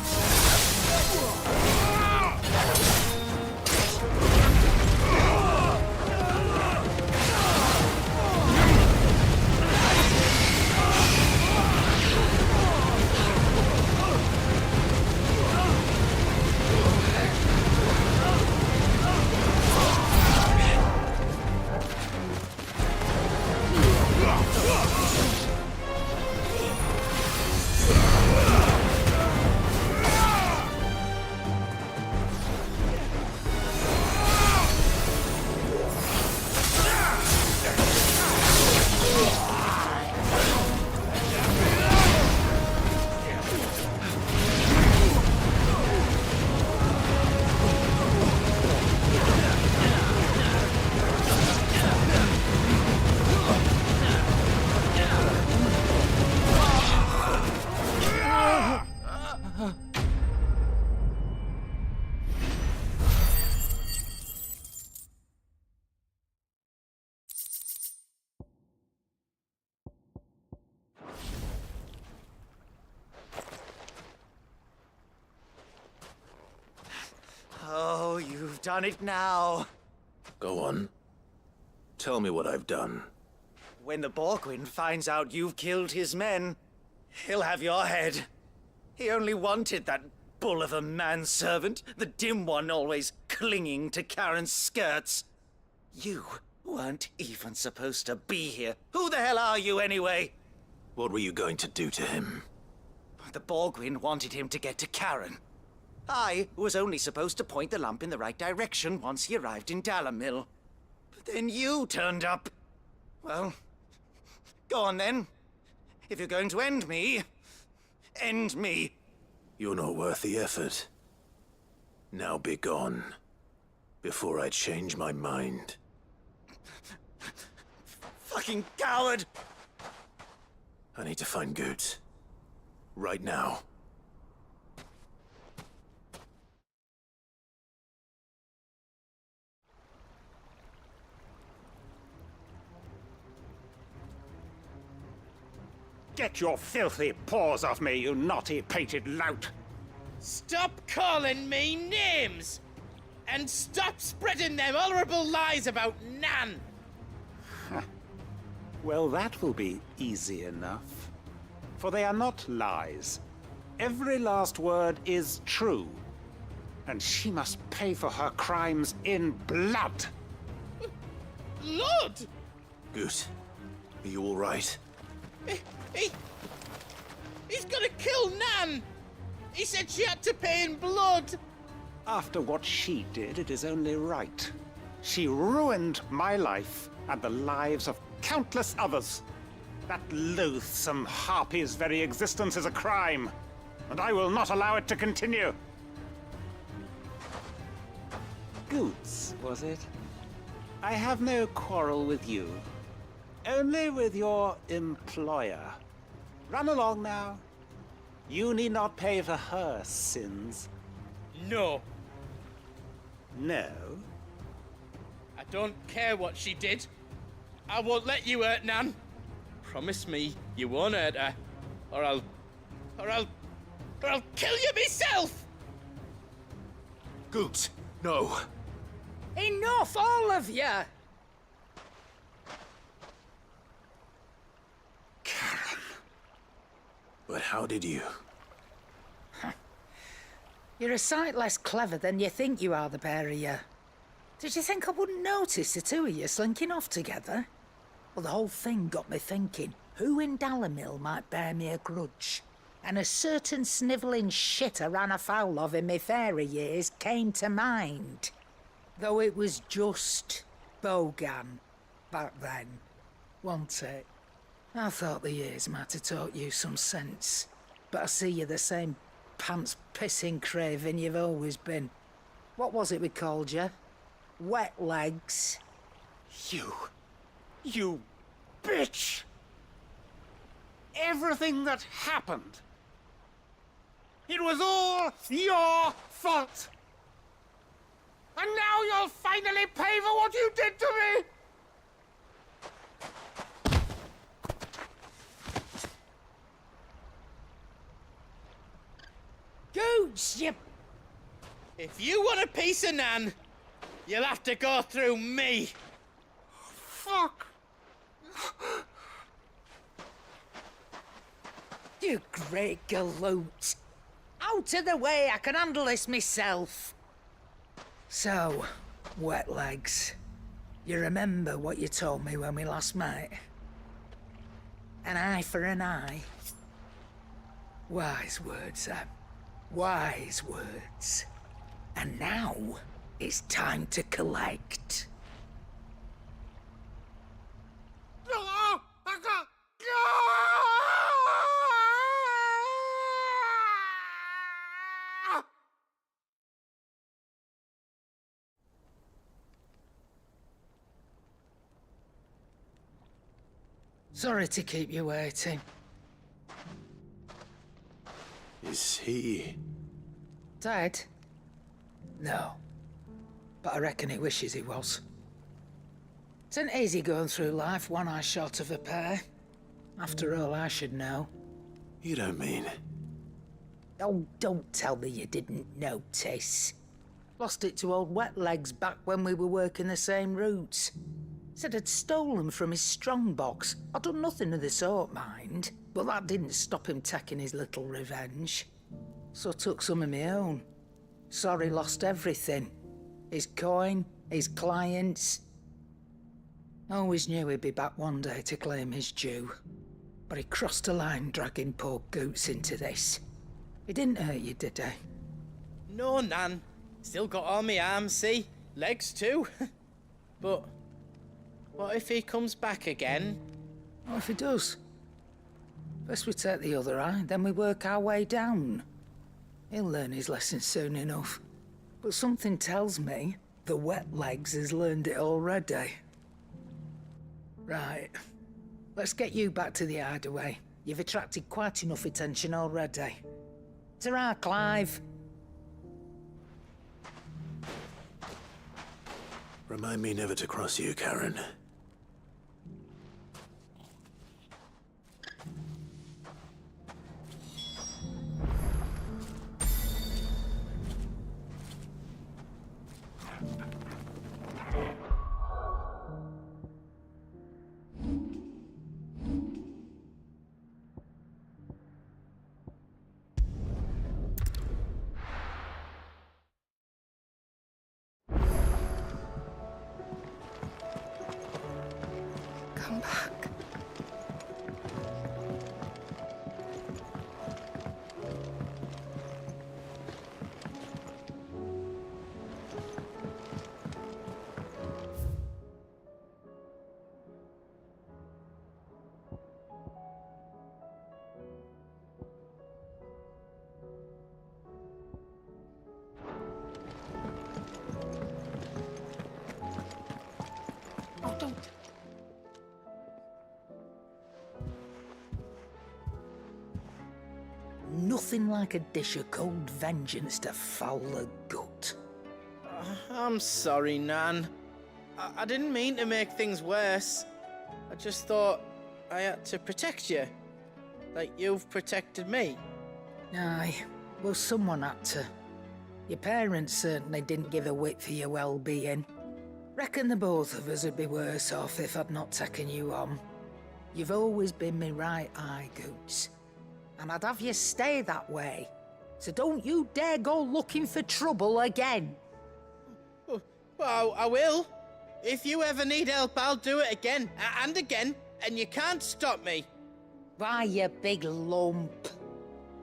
S16: Oh, you've done it now.
S7: Go on. Tell me what I've done.
S16: When the Borgwyn finds out you've killed his men, he'll have your head. He only wanted that bull of a manservant, the dim one always clinging to Karen's skirts. You weren't even supposed to be here. Who the hell are you anyway?
S7: What were you going to do to him?
S16: The Borgwyn wanted him to get to Karen. I was only supposed to point the lamp in the right direction once he arrived in Dalamil. But then you turned up. Well, go on then. If you're going to end me, end me.
S7: You're not worth the effort. Now be gone, before I change my mind.
S16: Fucking coward!
S7: I need to find Goots. Right now.
S17: Get your filthy paws off me, you naughty painted lout!
S9: Stop calling me names! And stop spreading them horrible lies about Nan!
S17: Well, that will be easy enough. For they are not lies. Every last word is true. And she must pay for her crimes in blood!
S9: Lord!
S7: Goot, are you all right?
S9: He's gonna kill Nan! He said she had to pay in blood!
S17: After what she did, it is only right. She ruined my life and the lives of countless others. That loathsome harpy's very existence is a crime, and I will not allow it to continue. Goots, was it? I have no quarrel with you. Only with your employer. Run along now. You need not pay for her sins.
S9: No.
S17: No?
S9: I don't care what she did. I won't let you hurt Nan. Promise me you won't hurt her, or I'll kill you myself!
S7: Goots, no.
S10: Enough, all of you!
S7: Karen. But how did you?
S10: You're a sight less clever than you think you are, the pair of you. Did you think I wouldn't notice the two of you slinking off together? Well, the whole thing got me thinking, who in Dalamil might bear me a grudge? And a certain snivelling shit I ran afoul of in my fairy years came to mind. Though it was just Bogan back then, wasn't it? I thought the years might have taught you some sense, but I see you're the same pants-pissing craven you've always been. What was it we called you? Wet legs.
S17: You bitch! Everything that happened, it was all your fault! And now you'll finally pay for what you did to me!
S10: Gooch, you...
S9: If you want a piece of Nan, you'll have to go through me.
S17: Fuck!
S10: You great galoot. Out of the way, I can handle this myself. So, wet legs, you remember what you told me when we last met? An eye for an eye. Wise words, Sam. Wise words. And now, it's time to collect. Sorry to keep you waiting.
S7: Is he...
S10: Dead? No. But I reckon he wishes he was. It ain't easy going through life one eye short of a pair. After all, I should know.
S7: You don't mean...
S10: Oh, don't tell me you didn't notice. Lost it to old Wet Legs back when we were working the same routes. Said I'd stolen from his strongbox. I'd done nothing of the sort, mind. But that didn't stop him taking his little revenge. So I took some of my own. Sorry, lost everything. His coin, his clients. Always knew he'd be back one day to claim his due. But he crossed a line dragging poor Goots into this. He didn't hurt you, did he?
S9: No, Nan. Still got all my arms, see? Legs too. But what if he comes back again?
S10: What if he does? First we take the other eye, then we work our way down. He'll learn his lesson soon enough. But something tells me the Wet Legs has learned it already. Right. Let's get you back to the hideaway. You've attracted quite enough attention already. Ta-ra, Clive.
S7: Remind me never to cross you, Karen.
S3: Come back. Oh, don't.
S10: Nothing like a dish of cold vengeance to foul the gut.
S9: I'm sorry, Nan. I didn't mean to make things worse. I just thought I had to protect you. Like you've protected me.
S10: Aye, well, someone had to. Your parents certainly didn't give a whit for your well-being. Reckon the both of us would be worse off if I'd not taken you on. You've always been me right eye, Goots. And I'd have you stay that way. So don't you dare go looking for trouble again.
S9: Well, I will. If you ever need help, I'll do it again and again, and you can't stop me.
S10: Why, you big lump.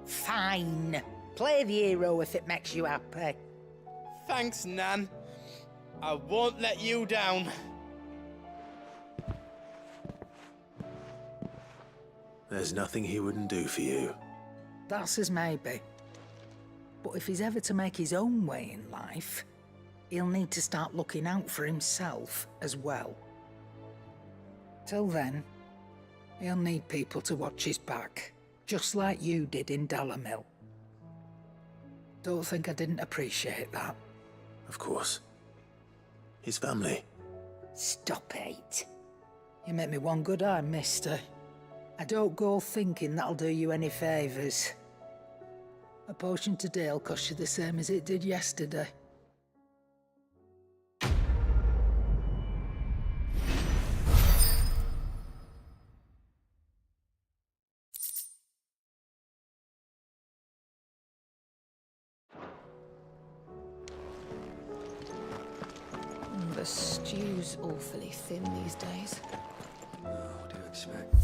S10: Fine. Play the hero if it makes you happy.
S9: Thanks, Nan. I won't let you down.
S7: There's nothing he wouldn't do for you.
S10: That's as maybe. But if he's ever to make his own way in life, he'll need to start looking out for himself as well. Till then, he'll need people to watch his back, just like you did in Dalamil. Don't think I didn't appreciate that.
S7: Of course. His family.
S10: Stop it. You make me one good eye, mister. I don't go thinking that'll do you any favours. A potion today'll cost you the same as it did yesterday.
S18: The stew's awfully thin these days.
S8: What do you expect?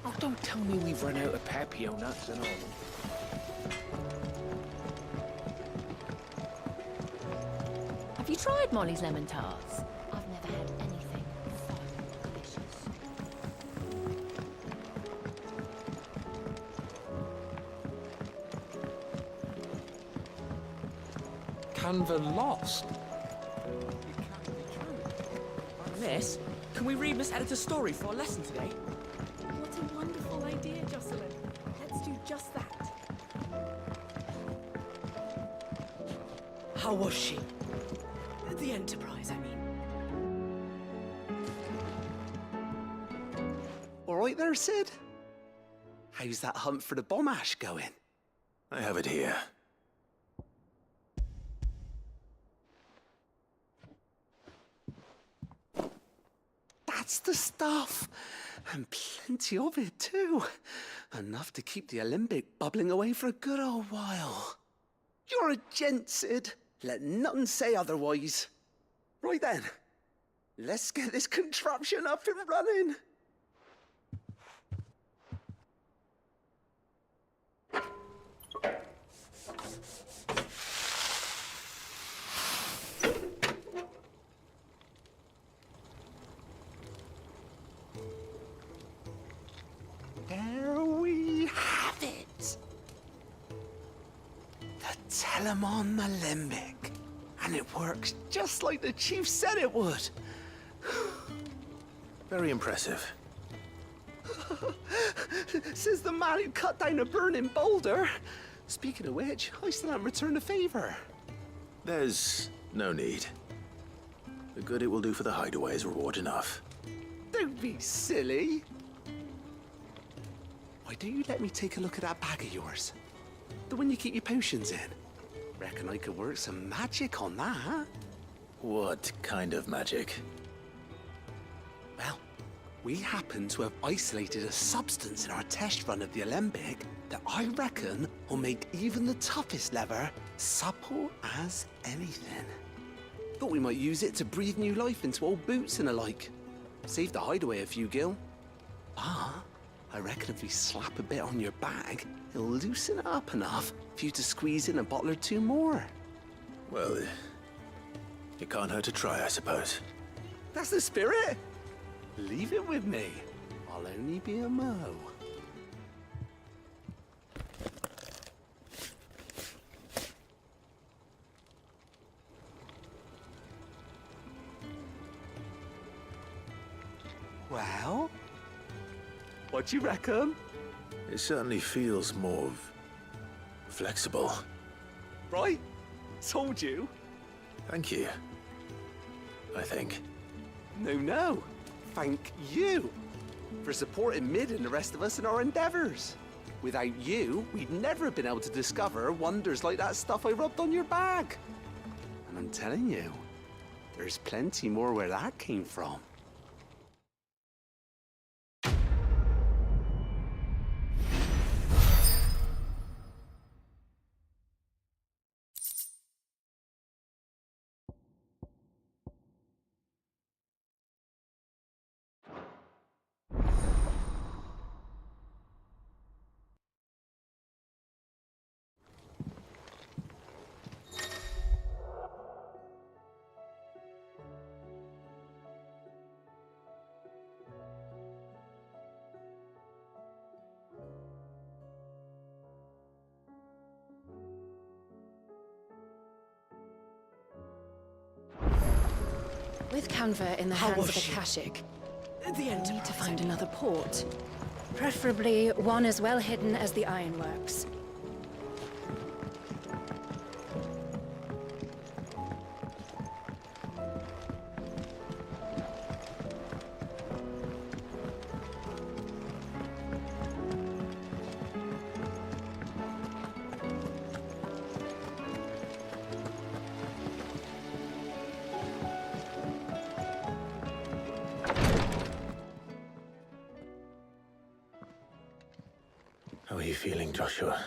S19: Oh, don't tell me we've run out of papio nuts and all.
S18: Have you tried Molly's lemon tarts? I've never had anything so delicious.
S14: Kanver lost.
S20: Miss, can we read Miss Editor's story for our lesson today?
S21: What a wonderful idea, Jocelyn. Let's do just that.
S20: How was she? The Enterprise, I mean.
S16: All right there, Sid? How's that hunt for the bomb ash going?
S7: I have it here.
S16: That's the stuff. And plenty of it, too. Enough to keep the Olympic bubbling away for a good old while. You're a gent, Sid. Let none say otherwise. Right then, let's get this contraption up and running. There we have it. The Telemon Alembic. And it works just like the chief said it would.
S7: Very impressive.
S16: Says the man who cut down a burning boulder. Speaking of which, I still haven't returned the favor.
S7: There's no need. The good it will do for the hideaway is reward enough.
S16: Don't be silly. Why don't you let me take a look at that bag of yours? The one you keep your potions in. Reckon I could work some magic on that.
S7: What kind of magic?
S16: Well, we happen to have isolated a substance in our test run of the Alembic that I reckon will make even the toughest leather supple as anything. Thought we might use it to breathe new life into old boots and the like. Save the hideaway a few gil. Ah, I reckon if we slap a bit on your bag, it'll loosen it up enough for you to squeeze in a bottle or two more.
S7: Well,
S5: It can't hurt to try, I suppose.
S4: That's the spirit. Leave it with me. I'll only be a mo. Well, what do you reckon?
S5: It certainly feels more flexible.
S4: Right? Told you.
S5: Thank you. I think.
S4: No. Thank you for supporting Mid and the rest of us in our endeavors. Without you, we'd never have been able to discover wonders like that stuff I rubbed on your bag. And I'm telling you, there's plenty more where that came from.
S6: With Kanver in the hands of Akashic, we need to find another port. Preferably one as well hidden as the ironworks.
S5: How are you feeling, Joshua?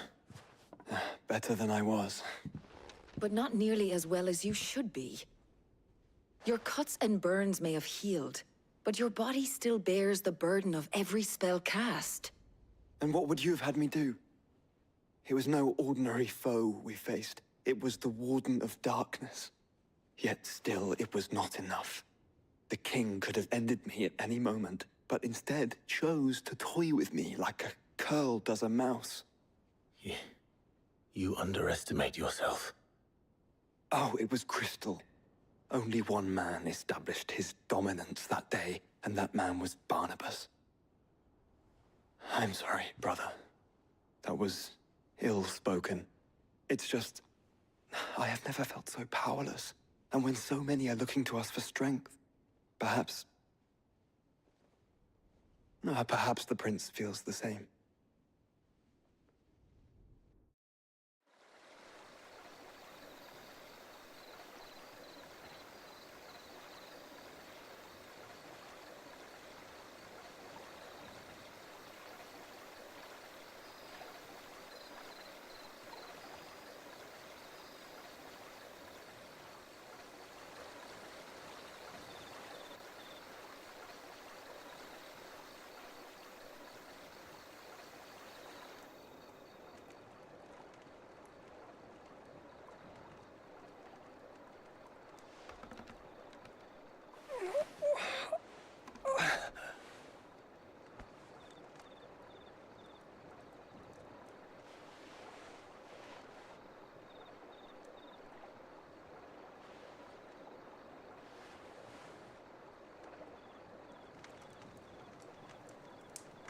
S22: Better than I was.
S6: But not nearly as well as you should be. Your cuts and burns may have healed, but your body still bears the burden of every spell cast.
S22: And what would you have had me do? It was no ordinary foe we faced. It was the Warden of Darkness. Yet still, it was not enough. The king could have ended me at any moment, but instead chose to toy with me like a curl does a mouse.
S5: You underestimate yourself.
S22: Oh, it was crystal. Only one man established his dominance that day, and that man was Barnabas. I'm sorry, brother. That was ill-spoken. It's just, I have never felt so powerless. And when so many are looking to us for strength, perhaps the prince feels the same.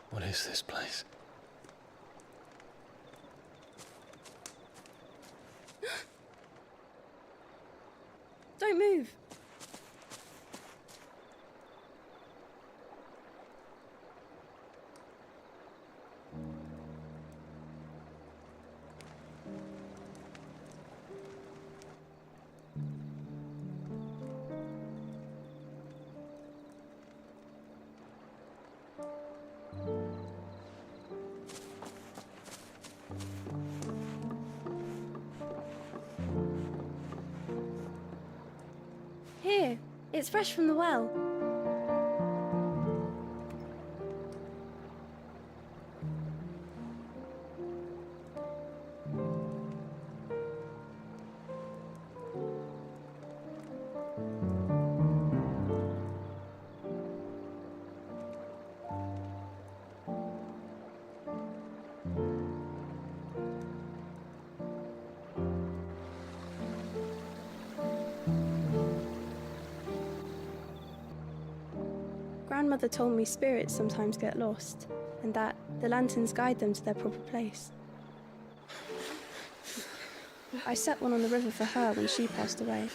S5: What is this place?
S12: Don't move. Here, it's fresh from the well. Grandmother told me spirits sometimes get lost, and that the lanterns guide them to their proper place. I set one on the river for her when she passed away.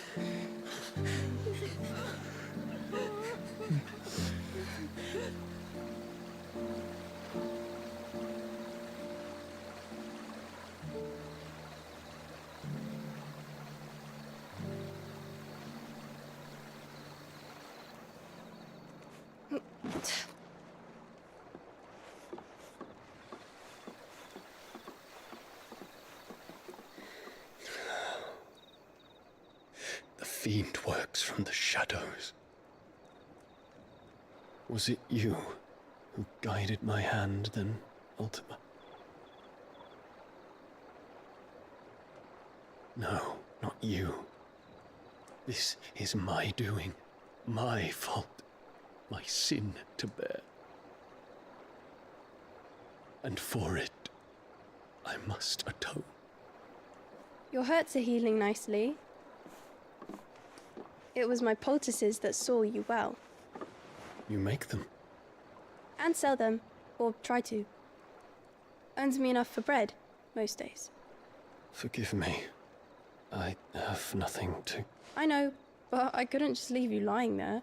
S7: The fiend works from the shadows. Was it you who guided my hand then, Ultima? No, not you. This is my doing, my fault, my sin to bear. And for it, I must atone.
S12: Your hurts are healing nicely. It was my poultices that saw you well.
S7: You make them?
S12: And sell them, or try to. Earns me enough for bread, most days.
S7: Forgive me. I have nothing to...
S12: I know, but I couldn't just leave you lying there.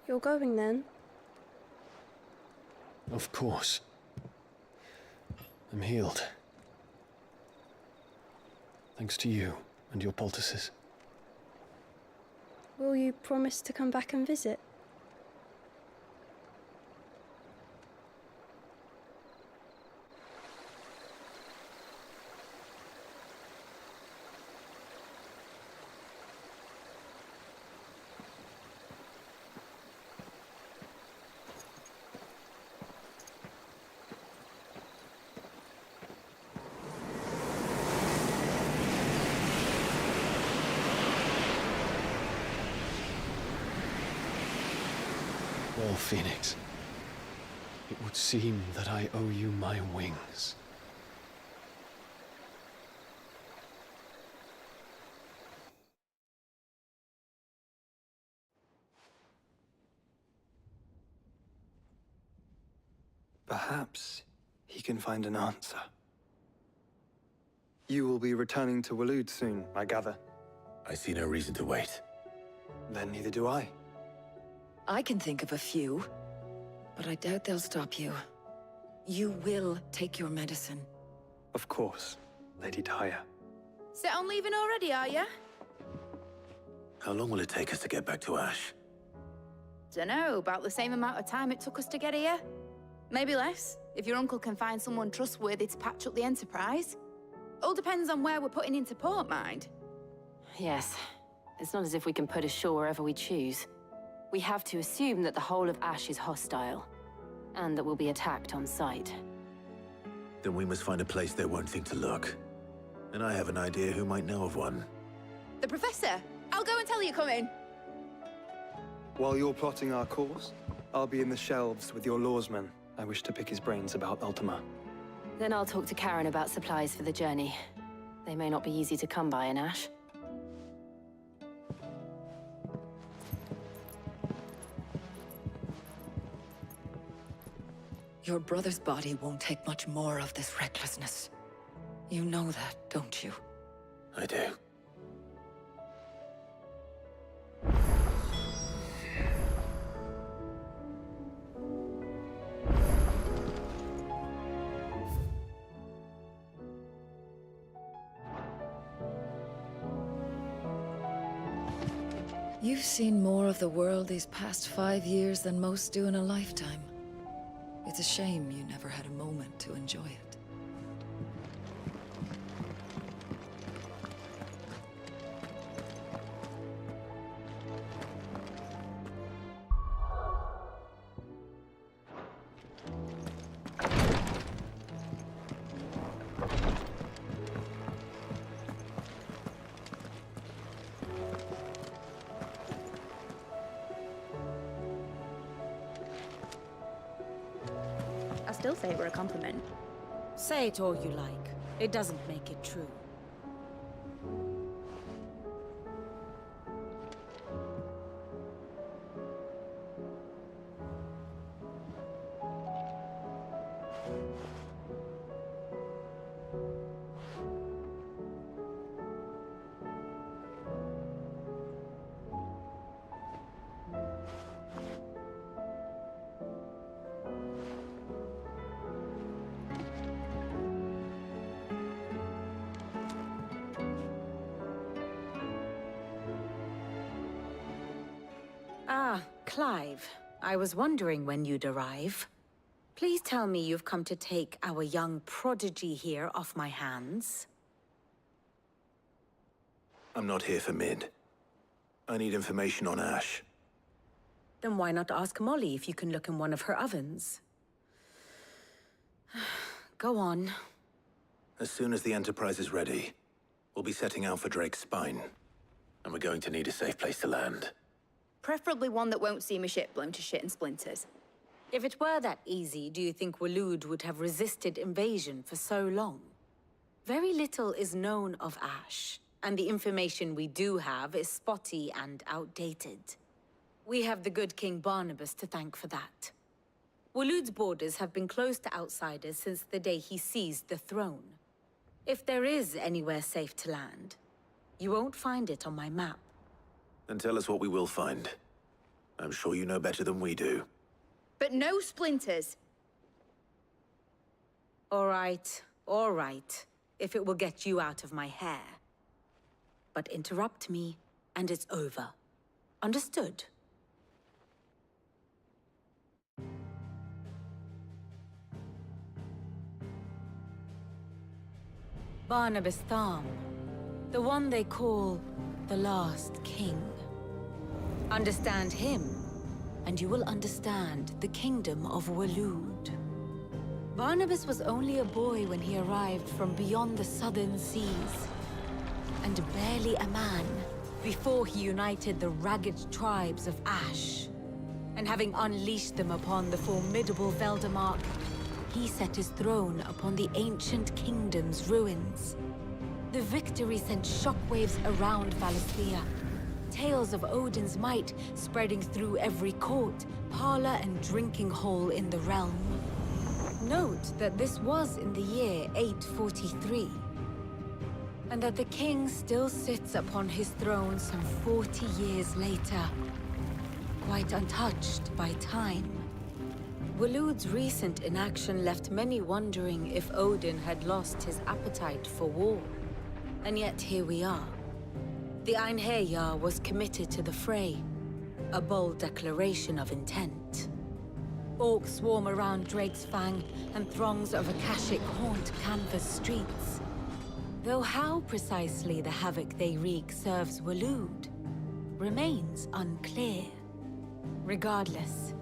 S12: You're going then?
S7: Of course. I'm healed. Thanks to you and your poultices.
S12: Will you promise to come back and visit?
S7: Well, Phoenix, it would seem that I owe you my wings.
S22: Perhaps he can find an answer. You will be returning to Waloed soon, I gather.
S15: I see no reason to wait.
S22: Then neither do I.
S6: I can think of a few, but I doubt they'll stop you. You will take your medicine.
S22: Of course, Lady Daya.
S13: Set on leaving already, are ya?
S15: How long will it take us to get back to Ash?
S13: Dunno, about the same amount of time it took us to get here. Maybe less, if your uncle can find someone trustworthy to patch up the Enterprise. All depends on where we're putting into port, mind.
S1: Yes. It's not as if we can put ashore wherever we choose. We have to assume that the whole of Ash is hostile, and that we'll be attacked on sight.
S15: Then we must find a place they won't think to look. And I have an idea who might know of one.
S13: The Professor! I'll go and tell you come in.
S22: While you're plotting our course, I'll be in the shelves with your lawsman. I wish to pick his brains about Ultima.
S1: Then I'll talk to Karen about supplies for the journey. They may not be easy to come by in Ash.
S6: Your brother's body won't take much more of this recklessness. You know that, don't you?
S15: I do.
S6: You've seen more of the world these past 5 years than most do in a lifetime. It's a shame you never had a moment to enjoy it.
S12: still say it were a compliment.
S2: Say it all you like. It doesn't make it true. Ah, Clive. I was wondering when you'd arrive. Please tell me you've come to take our young prodigy here off my hands.
S15: I'm not here for Mid. I need information on Ash.
S2: Then why not ask Molly if you can look in one of her ovens? Go on.
S15: As soon as the Enterprise is ready, we'll be setting out for Drake's Spine. And we're going to need a safe place to land.
S13: Preferably one that won't see my ship blown to shit and splinters.
S2: If it were that easy, do you think Waloed would have resisted invasion for so long? Very little is known of Ash, and the information we do have is spotty and outdated. We have the good King Barnabas to thank for that. Waloed's borders have been closed to outsiders since the day he seized the throne. If there is anywhere safe to land, you won't find it on my map.
S15: Then tell us what we will find. I'm sure you know better than we do.
S13: But no splinters.
S2: All right, if it will get you out of my hair. But interrupt me, and it's over. Understood? Barnabas Tham, the one they call the Last King. Understand him, and you will understand the kingdom of Waloed. Barnabas was only a boy when he arrived from beyond the southern seas, and barely a man before he united the ragged tribes of Ash. And having unleashed them upon the formidable Veldamark, he set his throne upon the ancient kingdom's ruins. The victory sent shockwaves around Valisthea. Tales of Odin's might spreading through every court, parlor, and drinking hole in the realm. Note that this was in the year 843, and that the king still sits upon his throne some 40 years later, quite untouched by time. Waloed's recent inaction left many wondering if Odin had lost his appetite for war. And yet here we are. The Einherjar was committed to the fray, a bold declaration of intent. Orcs swarm around Drake's Fang, and throngs of Akashic haunt Kanver's streets. Though how precisely the havoc they wreak serves Waloed remains unclear. Regardless,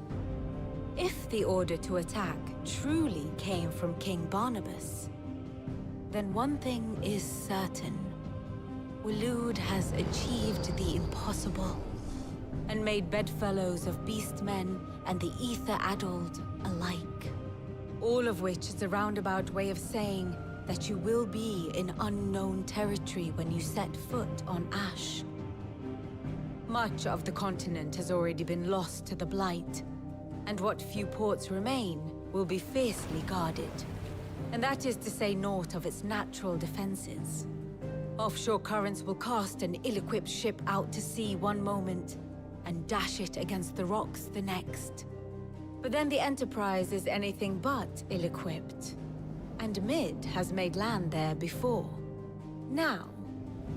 S2: if the order to attack truly came from King Barnabas, then one thing is certain. Waloed has achieved the impossible, and made bedfellows of beastmen and the ether-addled alike. All of which is a roundabout way of saying that you will be in unknown territory when you set foot on Ash. Much of the continent has already been lost to the Blight, and what few ports remain will be fiercely guarded. And that is to say naught of its natural defenses. Offshore currents will cast an ill-equipped ship out to sea one moment, and dash it against the rocks the next. But then the Enterprise is anything but ill-equipped. And Mid has made land there before. Now,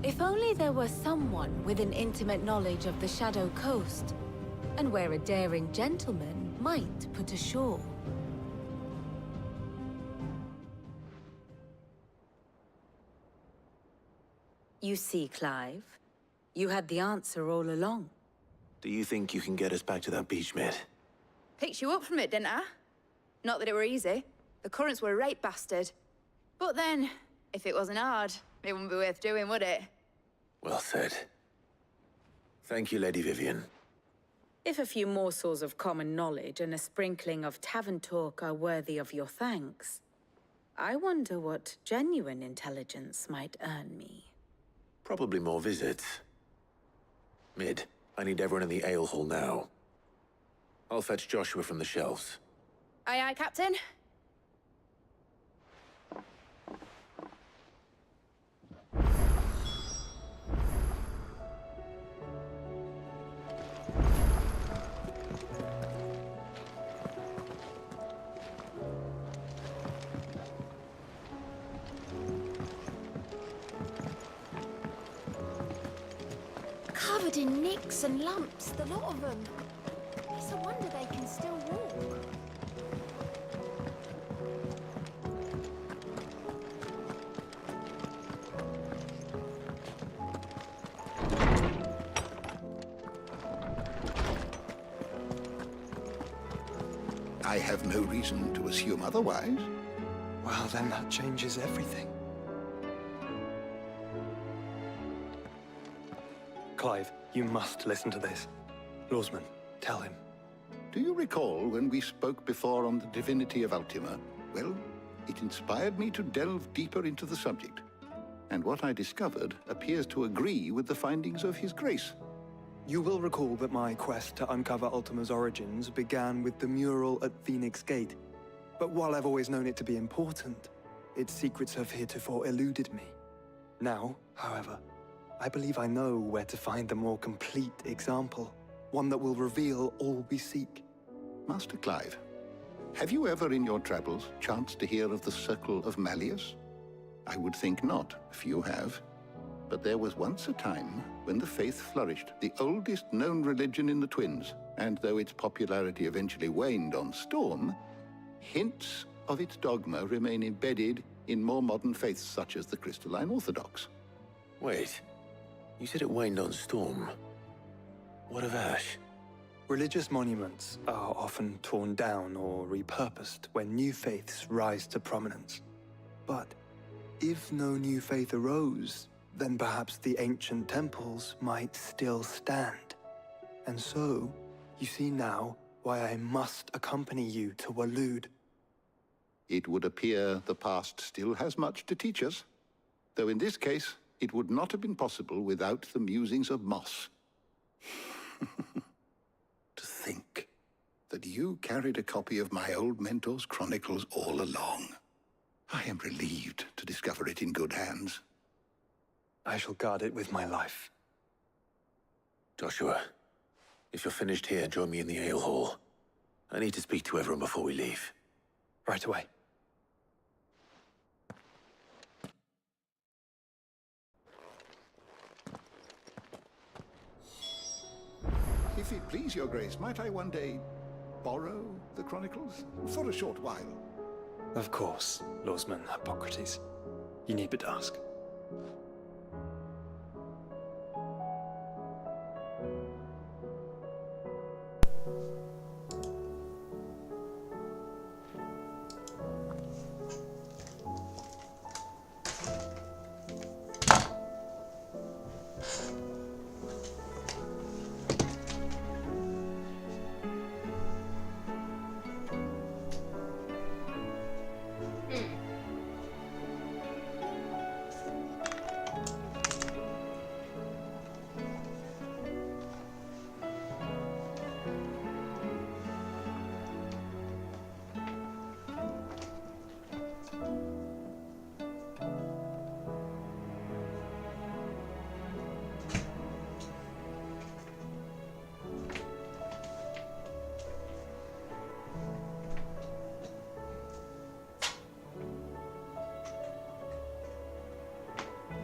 S2: if only there were someone with an intimate knowledge of the Shadow Coast, and where a daring gentleman might put ashore. You see, Clive, you had the answer all along.
S15: Do you think you can get us back to that beach, Mid?
S13: Picked you up from it, didn't I? Not that it were easy. The currents were a right bastard. But then, if it wasn't hard, it wouldn't be worth doing, would it?
S15: Well said. Thank you, Lady Vivian.
S2: If a few morsels of common knowledge and a sprinkling of tavern talk are worthy of your thanks, I wonder what genuine intelligence might earn me.
S15: Probably more visits. Mid, I need everyone in the ale hall now. I'll fetch Joshua from the shelves.
S13: Aye, aye, Captain.
S18: Covered in nicks and lumps, the lot of them. It's a wonder they can still walk.
S11: I have no reason to assume otherwise.
S22: Well, then that changes everything. Clive, you must listen to this. Lawsman, tell him.
S11: Do you recall when we spoke before on the divinity of Ultima? Well, it inspired me to delve deeper into the subject. And what I discovered appears to agree with the findings of His Grace.
S22: You will recall that my quest to uncover Ultima's origins began with the mural at Phoenix Gate. But while I've always known it to be important, its secrets have heretofore eluded me. Now, however, I believe I know where to find the more complete example, one that will reveal all we seek.
S11: Master Clive, have you ever in your travels chanced to hear of the Circle of Malleus? I would think not, if you have. But there was once a time when the faith flourished, the oldest known religion in the Twins, and though its popularity eventually waned on Storm, hints of its dogma remain embedded in more modern faiths such as the Crystalline Orthodox.
S15: Wait, you said it waned on Storm. What of Ash?
S22: Religious monuments are often torn down or repurposed when new faiths rise to prominence. But if no new faith arose, then perhaps the ancient temples might still stand. And so, you see now why I must accompany you to Waloed.
S11: It would appear the past still has much to teach us, though in this case, it would not have been possible without the musings of Moss. To think that you carried a copy of my old mentor's chronicles all along. I am relieved to discover it in good hands.
S22: I shall guard it with my life.
S15: Joshua, if you're finished here, join me in the ale hall. I need to speak to everyone before we leave.
S22: Right away.
S11: If it please your grace, might I one day borrow the chronicles? For a short while.
S22: Of course, Lawsman Hippocrates. You need but ask.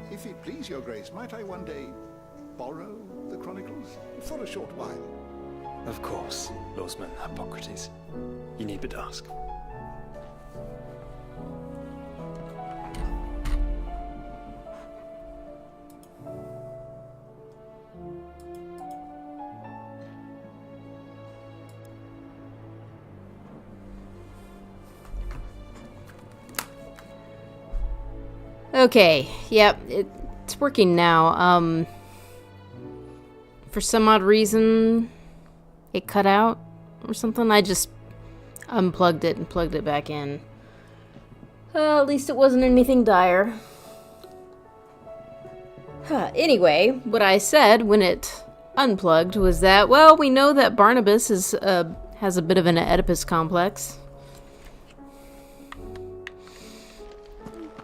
S11: If it please your grace, might I one day borrow the chronicles? For a short while.
S22: Of course, Lawsman Hippocrates. You need but ask.
S17: Okay, yep, it's working now. For some odd reason,
S3: it cut out or something. I just unplugged it and plugged it back in. At least it wasn't anything dire. Anyway, what I said when it unplugged was that, well, we know that Barnabas is has a bit of an Oedipus complex.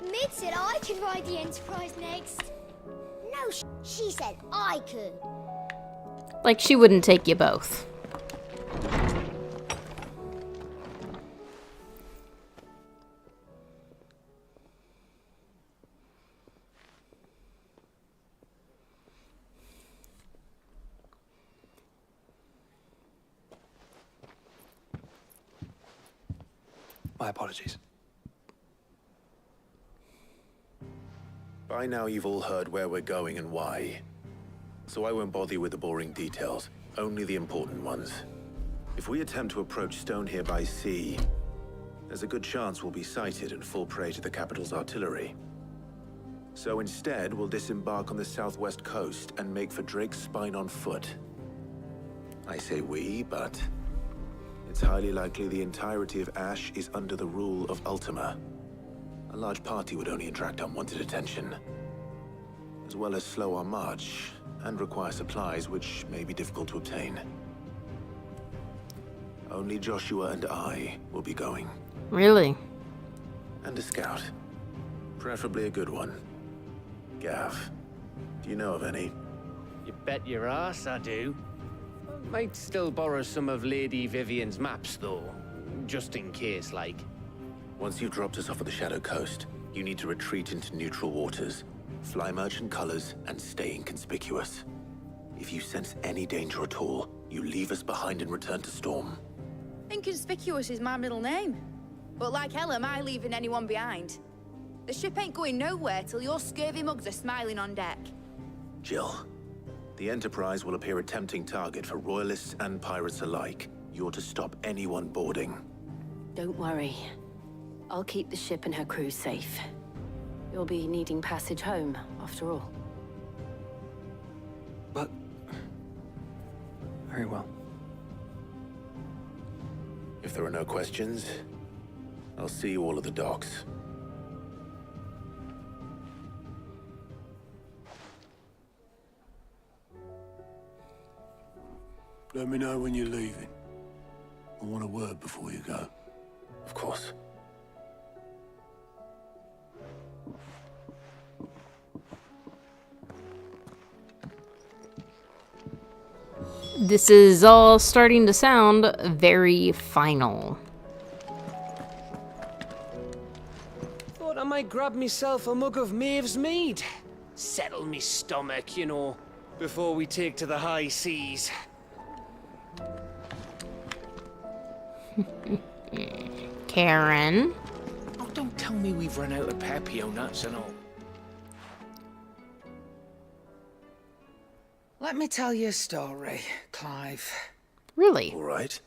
S17: Mid said I could ride the Enterprise next. No, she said I could.
S3: Like she wouldn't take you both.
S22: My apologies.
S15: By now you've all heard where we're going and why. So I won't bother you with the boring details, only the important ones. If we attempt to approach Stone here by sea, there's a good chance we'll be sighted and fall prey to the capital's artillery. So instead, we'll disembark on the southwest coast and make for Drake's Spine on foot. I say we, but it's highly likely the entirety of Ash is under the rule of Ultima. A large party would only attract unwanted attention, as well as slow our march and require supplies which may be difficult to obtain. Only Joshua and I will be going.
S3: Really?
S15: And a scout. Preferably a good one. Gav, do you know of any?
S23: You bet your ass I do. Might still borrow some of Lady Vivian's maps, though. Just in case, like.
S15: Once you've dropped us off at the Shadow Coast, you need to retreat into neutral waters, fly merchant colors, and stay inconspicuous. If you sense any danger at all, you leave us behind and return to Storm.
S13: Inconspicuous is my middle name. But like hell am I leaving anyone behind. The ship ain't going nowhere till your scurvy mugs are smiling on deck.
S15: Jill, the Enterprise will appear a tempting target for royalists and pirates alike. You're to stop anyone boarding.
S1: Don't worry. I'll keep the ship and her crew safe. You'll be needing passage home, after all.
S22: But... very well.
S15: If there are no questions, I'll see you all at the docks.
S7: Let me know when you're leaving. I want a word before you go.
S15: Of course.
S3: This is all starting to sound very final.
S20: Thought I might grab myself a mug of Maeve's mead. Settle me stomach, you know, before we take to the high seas.
S3: Karen?
S19: Oh, don't tell me we've run out of Papio nuts and all.
S10: Let me tell you a story, Clive.
S3: Really?
S15: All right.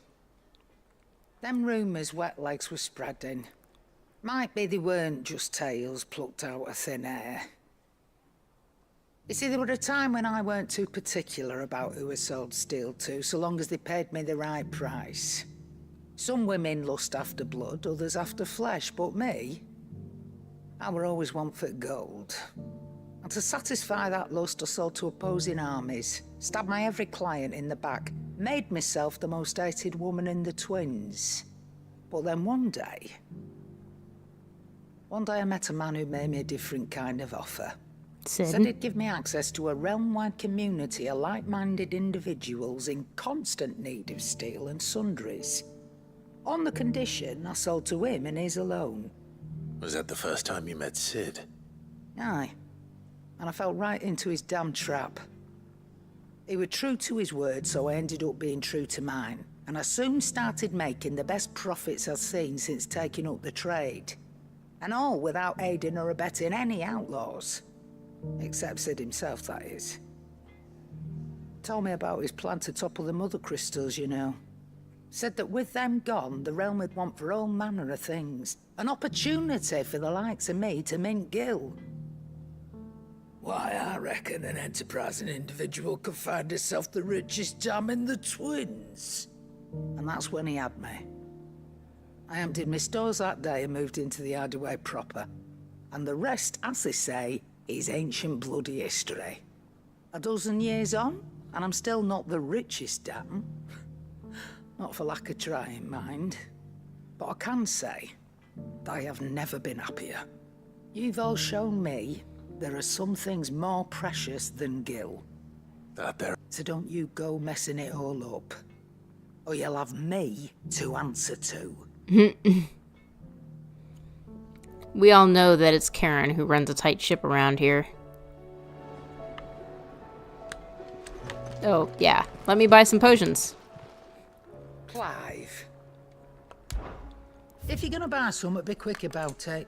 S10: Them rumours wet legs were spreading. Might be they weren't just tales plucked out of thin air. You see, there were a time when I weren't too particular about who I sold steel to, so long as they paid me the right price. Some women lust after blood, others after flesh, but me, I were always one for gold. And to satisfy that lust, I sold to opposing armies, stabbed my every client in the back, made myself the most hated woman in the twins. But then one day I met a man who made me a different kind of offer. Said he'd give me access to a realm-wide community of like-minded individuals in constant need of steel and sundries. On the condition I sold to him and his alone.
S15: Was that the first time you met Sid?
S10: Aye. And I fell right into his damn trap. He was true to his word, so I ended up being true to mine. And I soon started making the best profits I've seen since taking up the trade. And all without aiding or abetting any outlaws. Except Sid himself, that is. Told me about his plan to topple the mother crystals, you know. Said that with them gone, the realm would want for all manner of things. An opportunity for the likes of me to mint gil. Why, I reckon an enterprising individual could find himself the richest dam in the Twins. And that's when he had me. I emptied my stores that day and moved into the hideaway proper. And the rest, as they say, is ancient bloody history. A dozen years on, and I'm still not the richest dam. Not for lack of trying, mind. But I can say, I have never been happier. You've all shown me there are some things more precious than Gil.
S7: That there.
S10: So don't you go messing it all up. Or you'll have me to answer to.
S3: We all know that it's Karen who runs a tight ship around here. Oh, yeah. Let me buy some potions.
S10: Clive. If you're gonna buy something, be quick about it.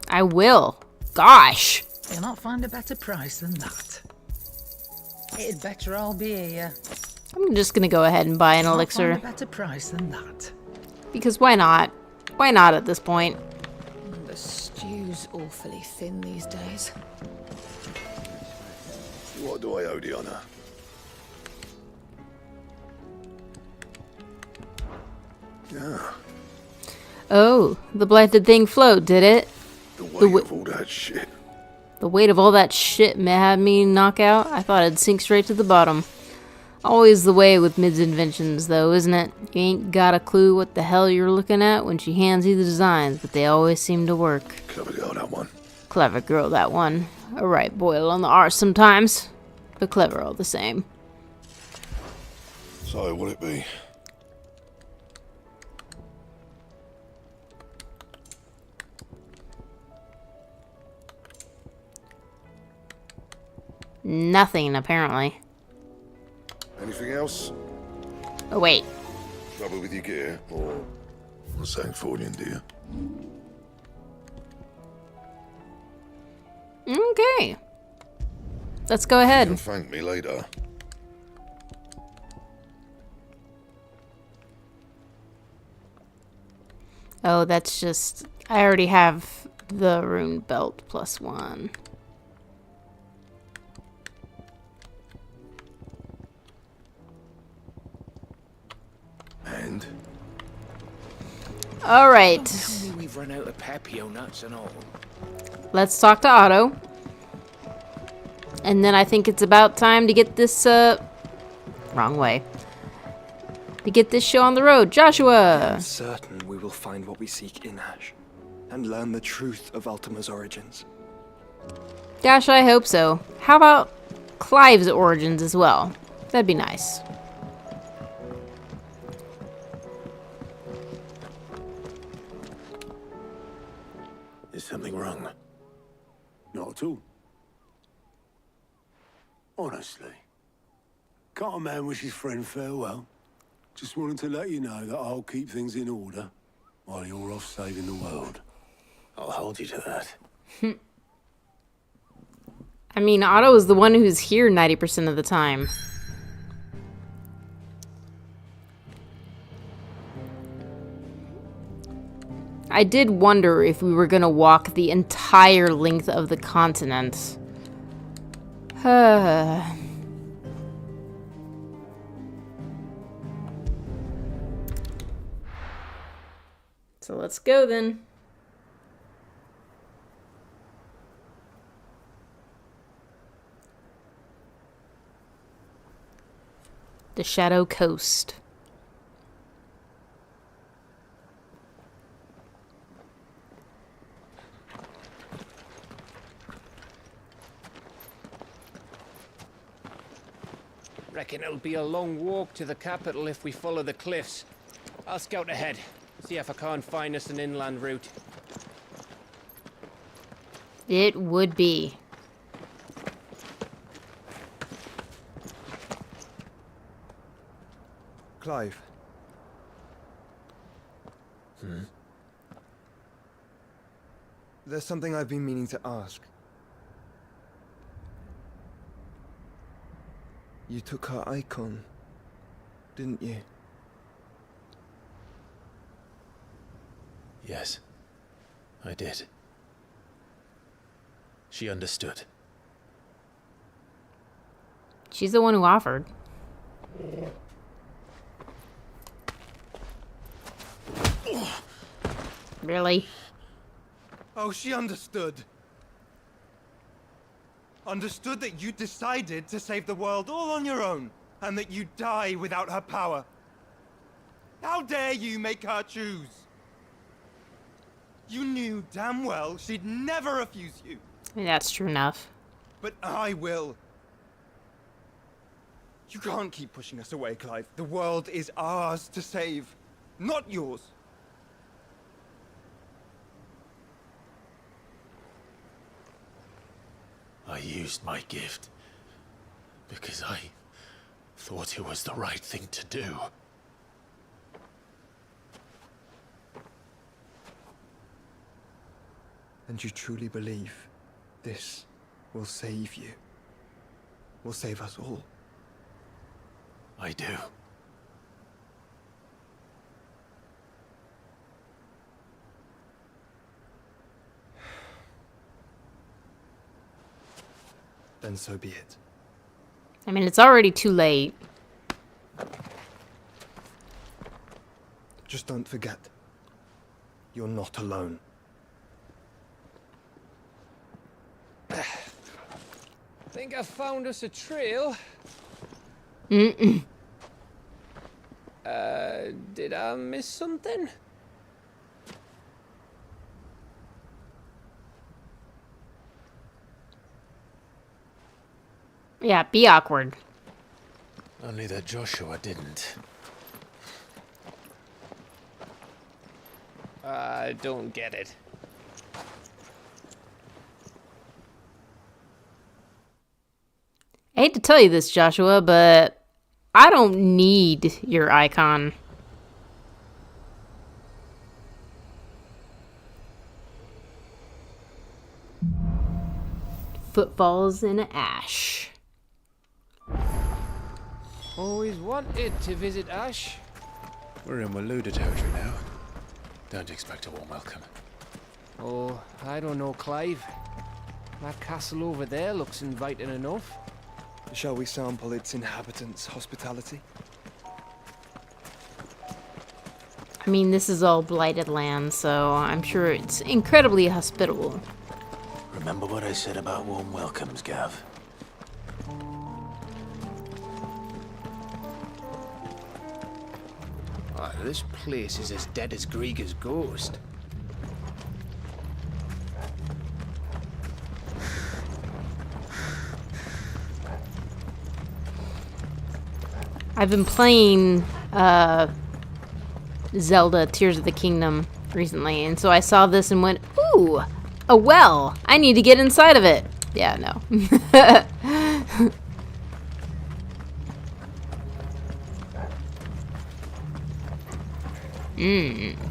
S3: I will. Gosh.
S10: You'll not find a better price than that. It'd better all be here.
S3: I'm just gonna go ahead and buy an elixir.
S10: Not find a better price than that.
S3: Because why not? Why not at this point?
S18: The stew's awfully thin these days.
S7: What do I owe the honor? Yeah.
S3: Oh, the blighted thing float, did it?
S7: The weight of all that shit.
S3: The weight of all that shit may have me knock out? I thought it'd sink straight to the bottom. Always the way with Mid's inventions, though, isn't it? You ain't got a clue what the hell you're looking at when she hands you the designs, but they always seem to work.
S7: Clever girl, that one.
S3: Clever girl, that one. A right boil on the arse sometimes, but clever all the same.
S7: So, what'll it be?
S3: Nothing, apparently.
S7: Anything else?
S3: Oh, wait.
S7: Trouble with your gear, or something for you, dear?
S3: Okay. Let's go ahead.
S7: You'll thank me later.
S3: Oh, that's just... I already have the rune belt +1.
S7: And?
S3: Alright.
S19: Don't tell me we've run out of Papio nuts and all.
S3: Let's talk to Otto. And then I think it's about time to get this, wrong way. To get this show on the road. Joshua!
S22: I'm certain we will find what we seek in Ash, and learn the truth of Ultima's origins.
S3: Gosh, I hope so. How about Clive's origins as well? That'd be nice.
S15: Is something wrong?
S8: Not at all. Honestly. Can't a man wish his friend farewell? Just wanted to let you know that I'll keep things in order while you're off saving the world.
S15: I'll hold you to that.
S3: I mean, Otto is the one who's here 90% of the time. I did wonder if we were gonna walk the entire length of the continent. So let's go then. The Shadow Coast.
S23: Reckon it'll be a long walk to the capital if we follow the cliffs. I'll scout ahead, see if I can't find us an inland route.
S3: It would be.
S22: Clive. There's something I've been meaning to ask. You took her icon, didn't you?
S15: Yes, I did. She understood.
S3: She's the one who offered. Really?
S9: Oh, she understood. Understood that you decided to save the world all on your own, and that you'd die without her power. How dare you make her choose? You knew damn well she'd never refuse you.
S3: I mean, that's true enough.
S9: But I will. You can't keep pushing us away, Clive. The world is ours to save, not yours.
S7: I used my gift because I thought it was the right thing to do.
S9: And you truly believe this will save you? Will save us all?
S7: I do.
S9: Then so be it.
S3: I mean, it's already too late.
S9: Just don't forget, you're not alone.
S20: Think I found us a trail.
S3: Mm-mm.
S20: Did I miss something?
S3: Yeah, be awkward.
S7: Only that Joshua didn't.
S20: I don't get it.
S3: I hate to tell you this, Joshua, but I don't need your icon. Footfalls in ash.
S20: Always wanted to visit Ash.
S15: We're in Waluda territory now. Don't expect a warm welcome.
S20: Oh, I don't know, Clive. That castle over there looks inviting enough.
S9: Shall we sample its inhabitants' hospitality?
S3: I mean, this is all blighted land, so I'm sure it's incredibly hospitable.
S7: Remember what I said about warm welcomes, Gav?
S23: Oh, this place is as dead as Grieger's ghost.
S3: I've been playing Zelda Tears of the Kingdom recently, and so I saw this and went, ooh, a well. I need to get inside of it. Yeah, no.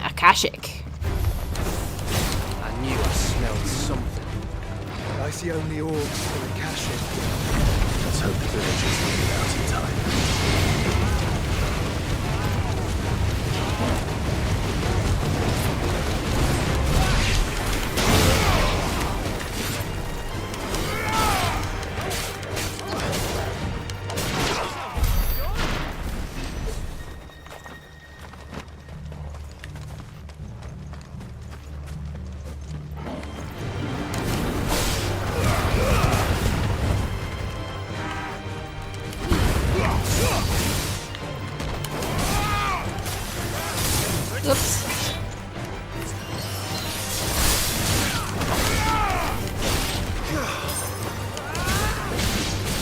S3: Akashic.
S20: I knew I smelled something.
S9: I see only orbs for the Akashic.
S7: Let's hope the villagers leave it out in time.
S3: Oops.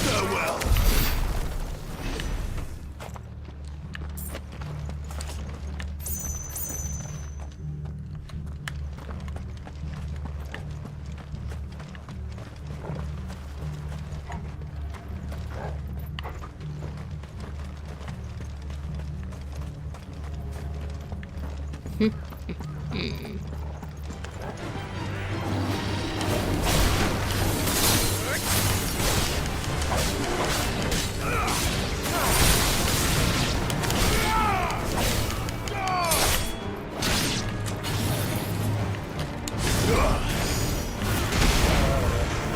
S9: Farewell.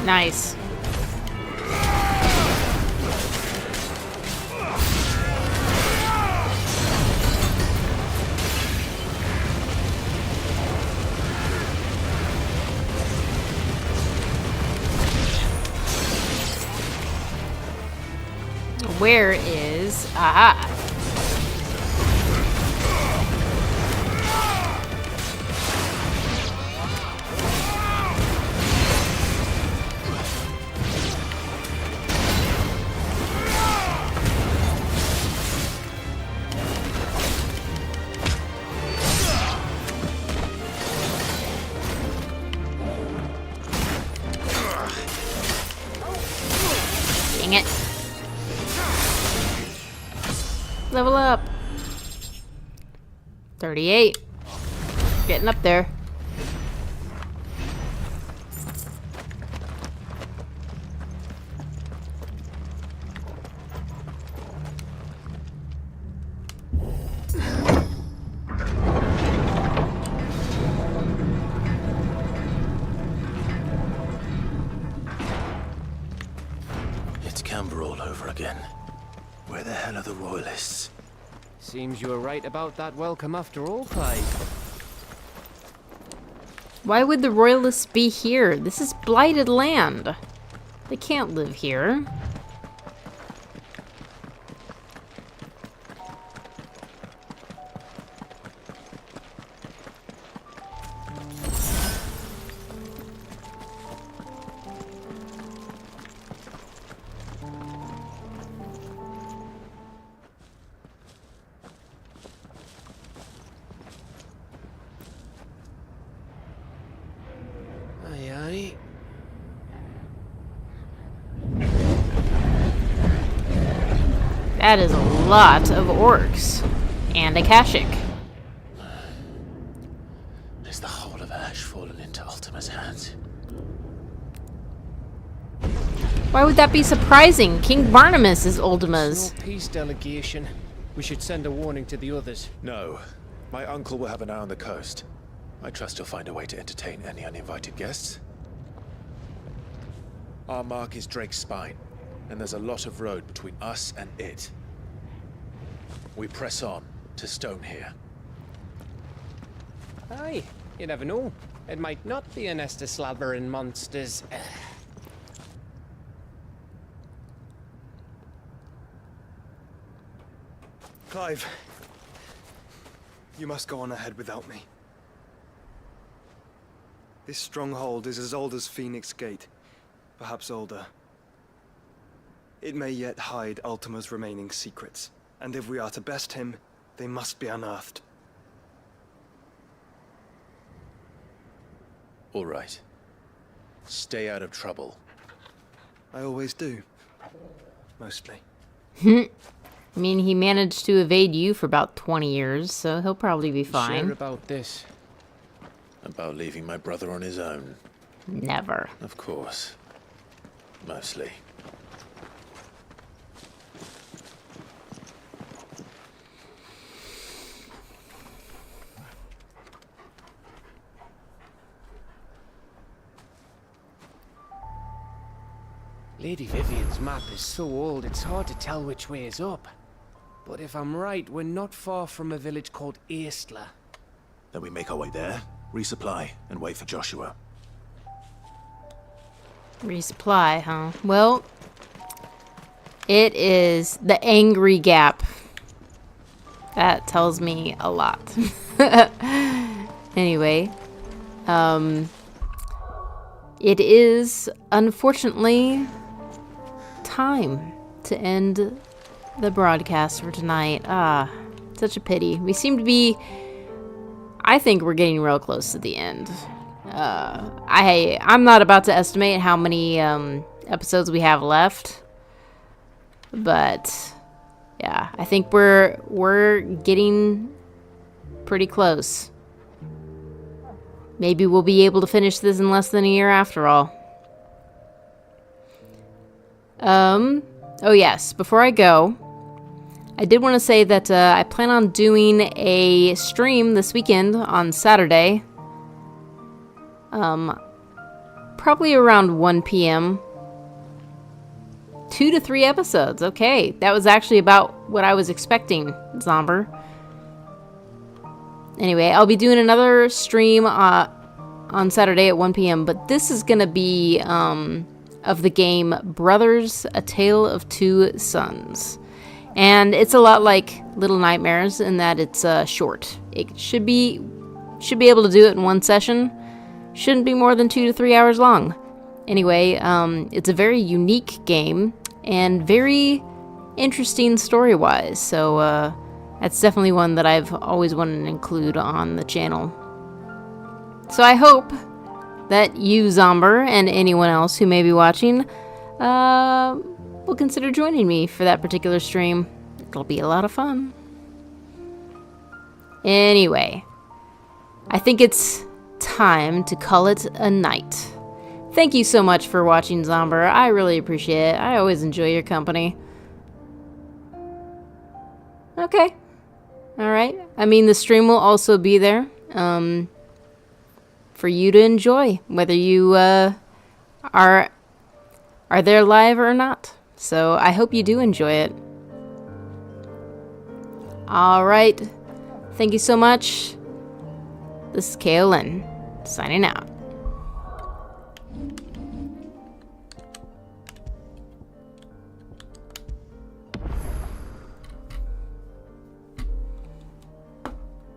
S3: Nice. Where is... Aha! Dang it. Level up. 38. Getting up there.
S7: It's Kanver all over again. Where the hell are the royalists?
S20: Seems you were right about that welcome after all, Clive.
S3: Why would the royalists be here? This is blighted land. They can't live here.
S20: Aye, aye.
S3: That is a lot of orcs. And a Kashik.
S7: Is the whole of Ash fallen into Ultima's hands?
S3: Why would that be surprising? King Barnabas is Ultima's.
S20: No peace delegation. We should send a warning to the others.
S15: No. My uncle will have an eye on the coast. I trust he'll find a way to entertain any uninvited guests. Our mark is Drake's Spine, and there's a lot of road between us and it. We press on to Stone here.
S20: Aye, you never know. It might not be a nest of slabbering monsters.
S9: Clive, you must go on ahead without me. This stronghold is as old as Phoenix Gate, perhaps older. It may yet hide Ultima's remaining secrets, and if we are to best him, they must be unearthed.
S15: All right. Stay out of trouble.
S9: I always do. Mostly.
S3: I mean, he managed to evade you for about 20 years, so he'll probably be fine.
S20: Sure about this?
S15: About leaving my brother on his own.
S3: Never.
S15: Of course. Mostly.
S20: Lady Vivian's map is so old, it's hard to tell which way is up. But if I'm right, we're not far from a village called Hairstyle.
S15: Then we make our way there, resupply, and wait for Joshua.
S3: Resupply, huh? Well, it is the Angry Gap. That tells me a lot. Anyway, it is unfortunately time to end the broadcast for tonight. Ah, such a pity. We seem to be... I think we're getting real close to the end. I'm not about to estimate how many episodes we have left, but yeah, I think we're getting pretty close. Maybe we'll be able to finish this in less than a year after all. Oh yes, before I go, I did want to say that I plan on doing a stream this weekend on Saturday. probably around 1 p.m. 2 to 3 episodes. Okay, that was actually about what I was expecting, Zomber. Anyway, I'll be doing another stream on Saturday at 1 p.m., but this is going to be of the game Brothers: A Tale of Two Sons. And it's a lot like Little Nightmares in that it's short. It should be able to do it in one session. Shouldn't be more than 2 to 3 hours long. Anyway, it's a very unique game and very interesting story-wise. So that's definitely one that I've always wanted to include on the channel. So I hope that you, Zomber, and anyone else who may be watching will consider joining me for that particular stream. It'll be a lot of fun. Anyway, I think it's time to call it a night. Thank you so much for watching, Zomber. I really appreciate it. I always enjoy your company. Okay. Alright. I mean, the stream will also be there for you to enjoy, whether you are there live or not. So I hope you do enjoy it. Alright. Thank you so much. This is Lynn, signing out.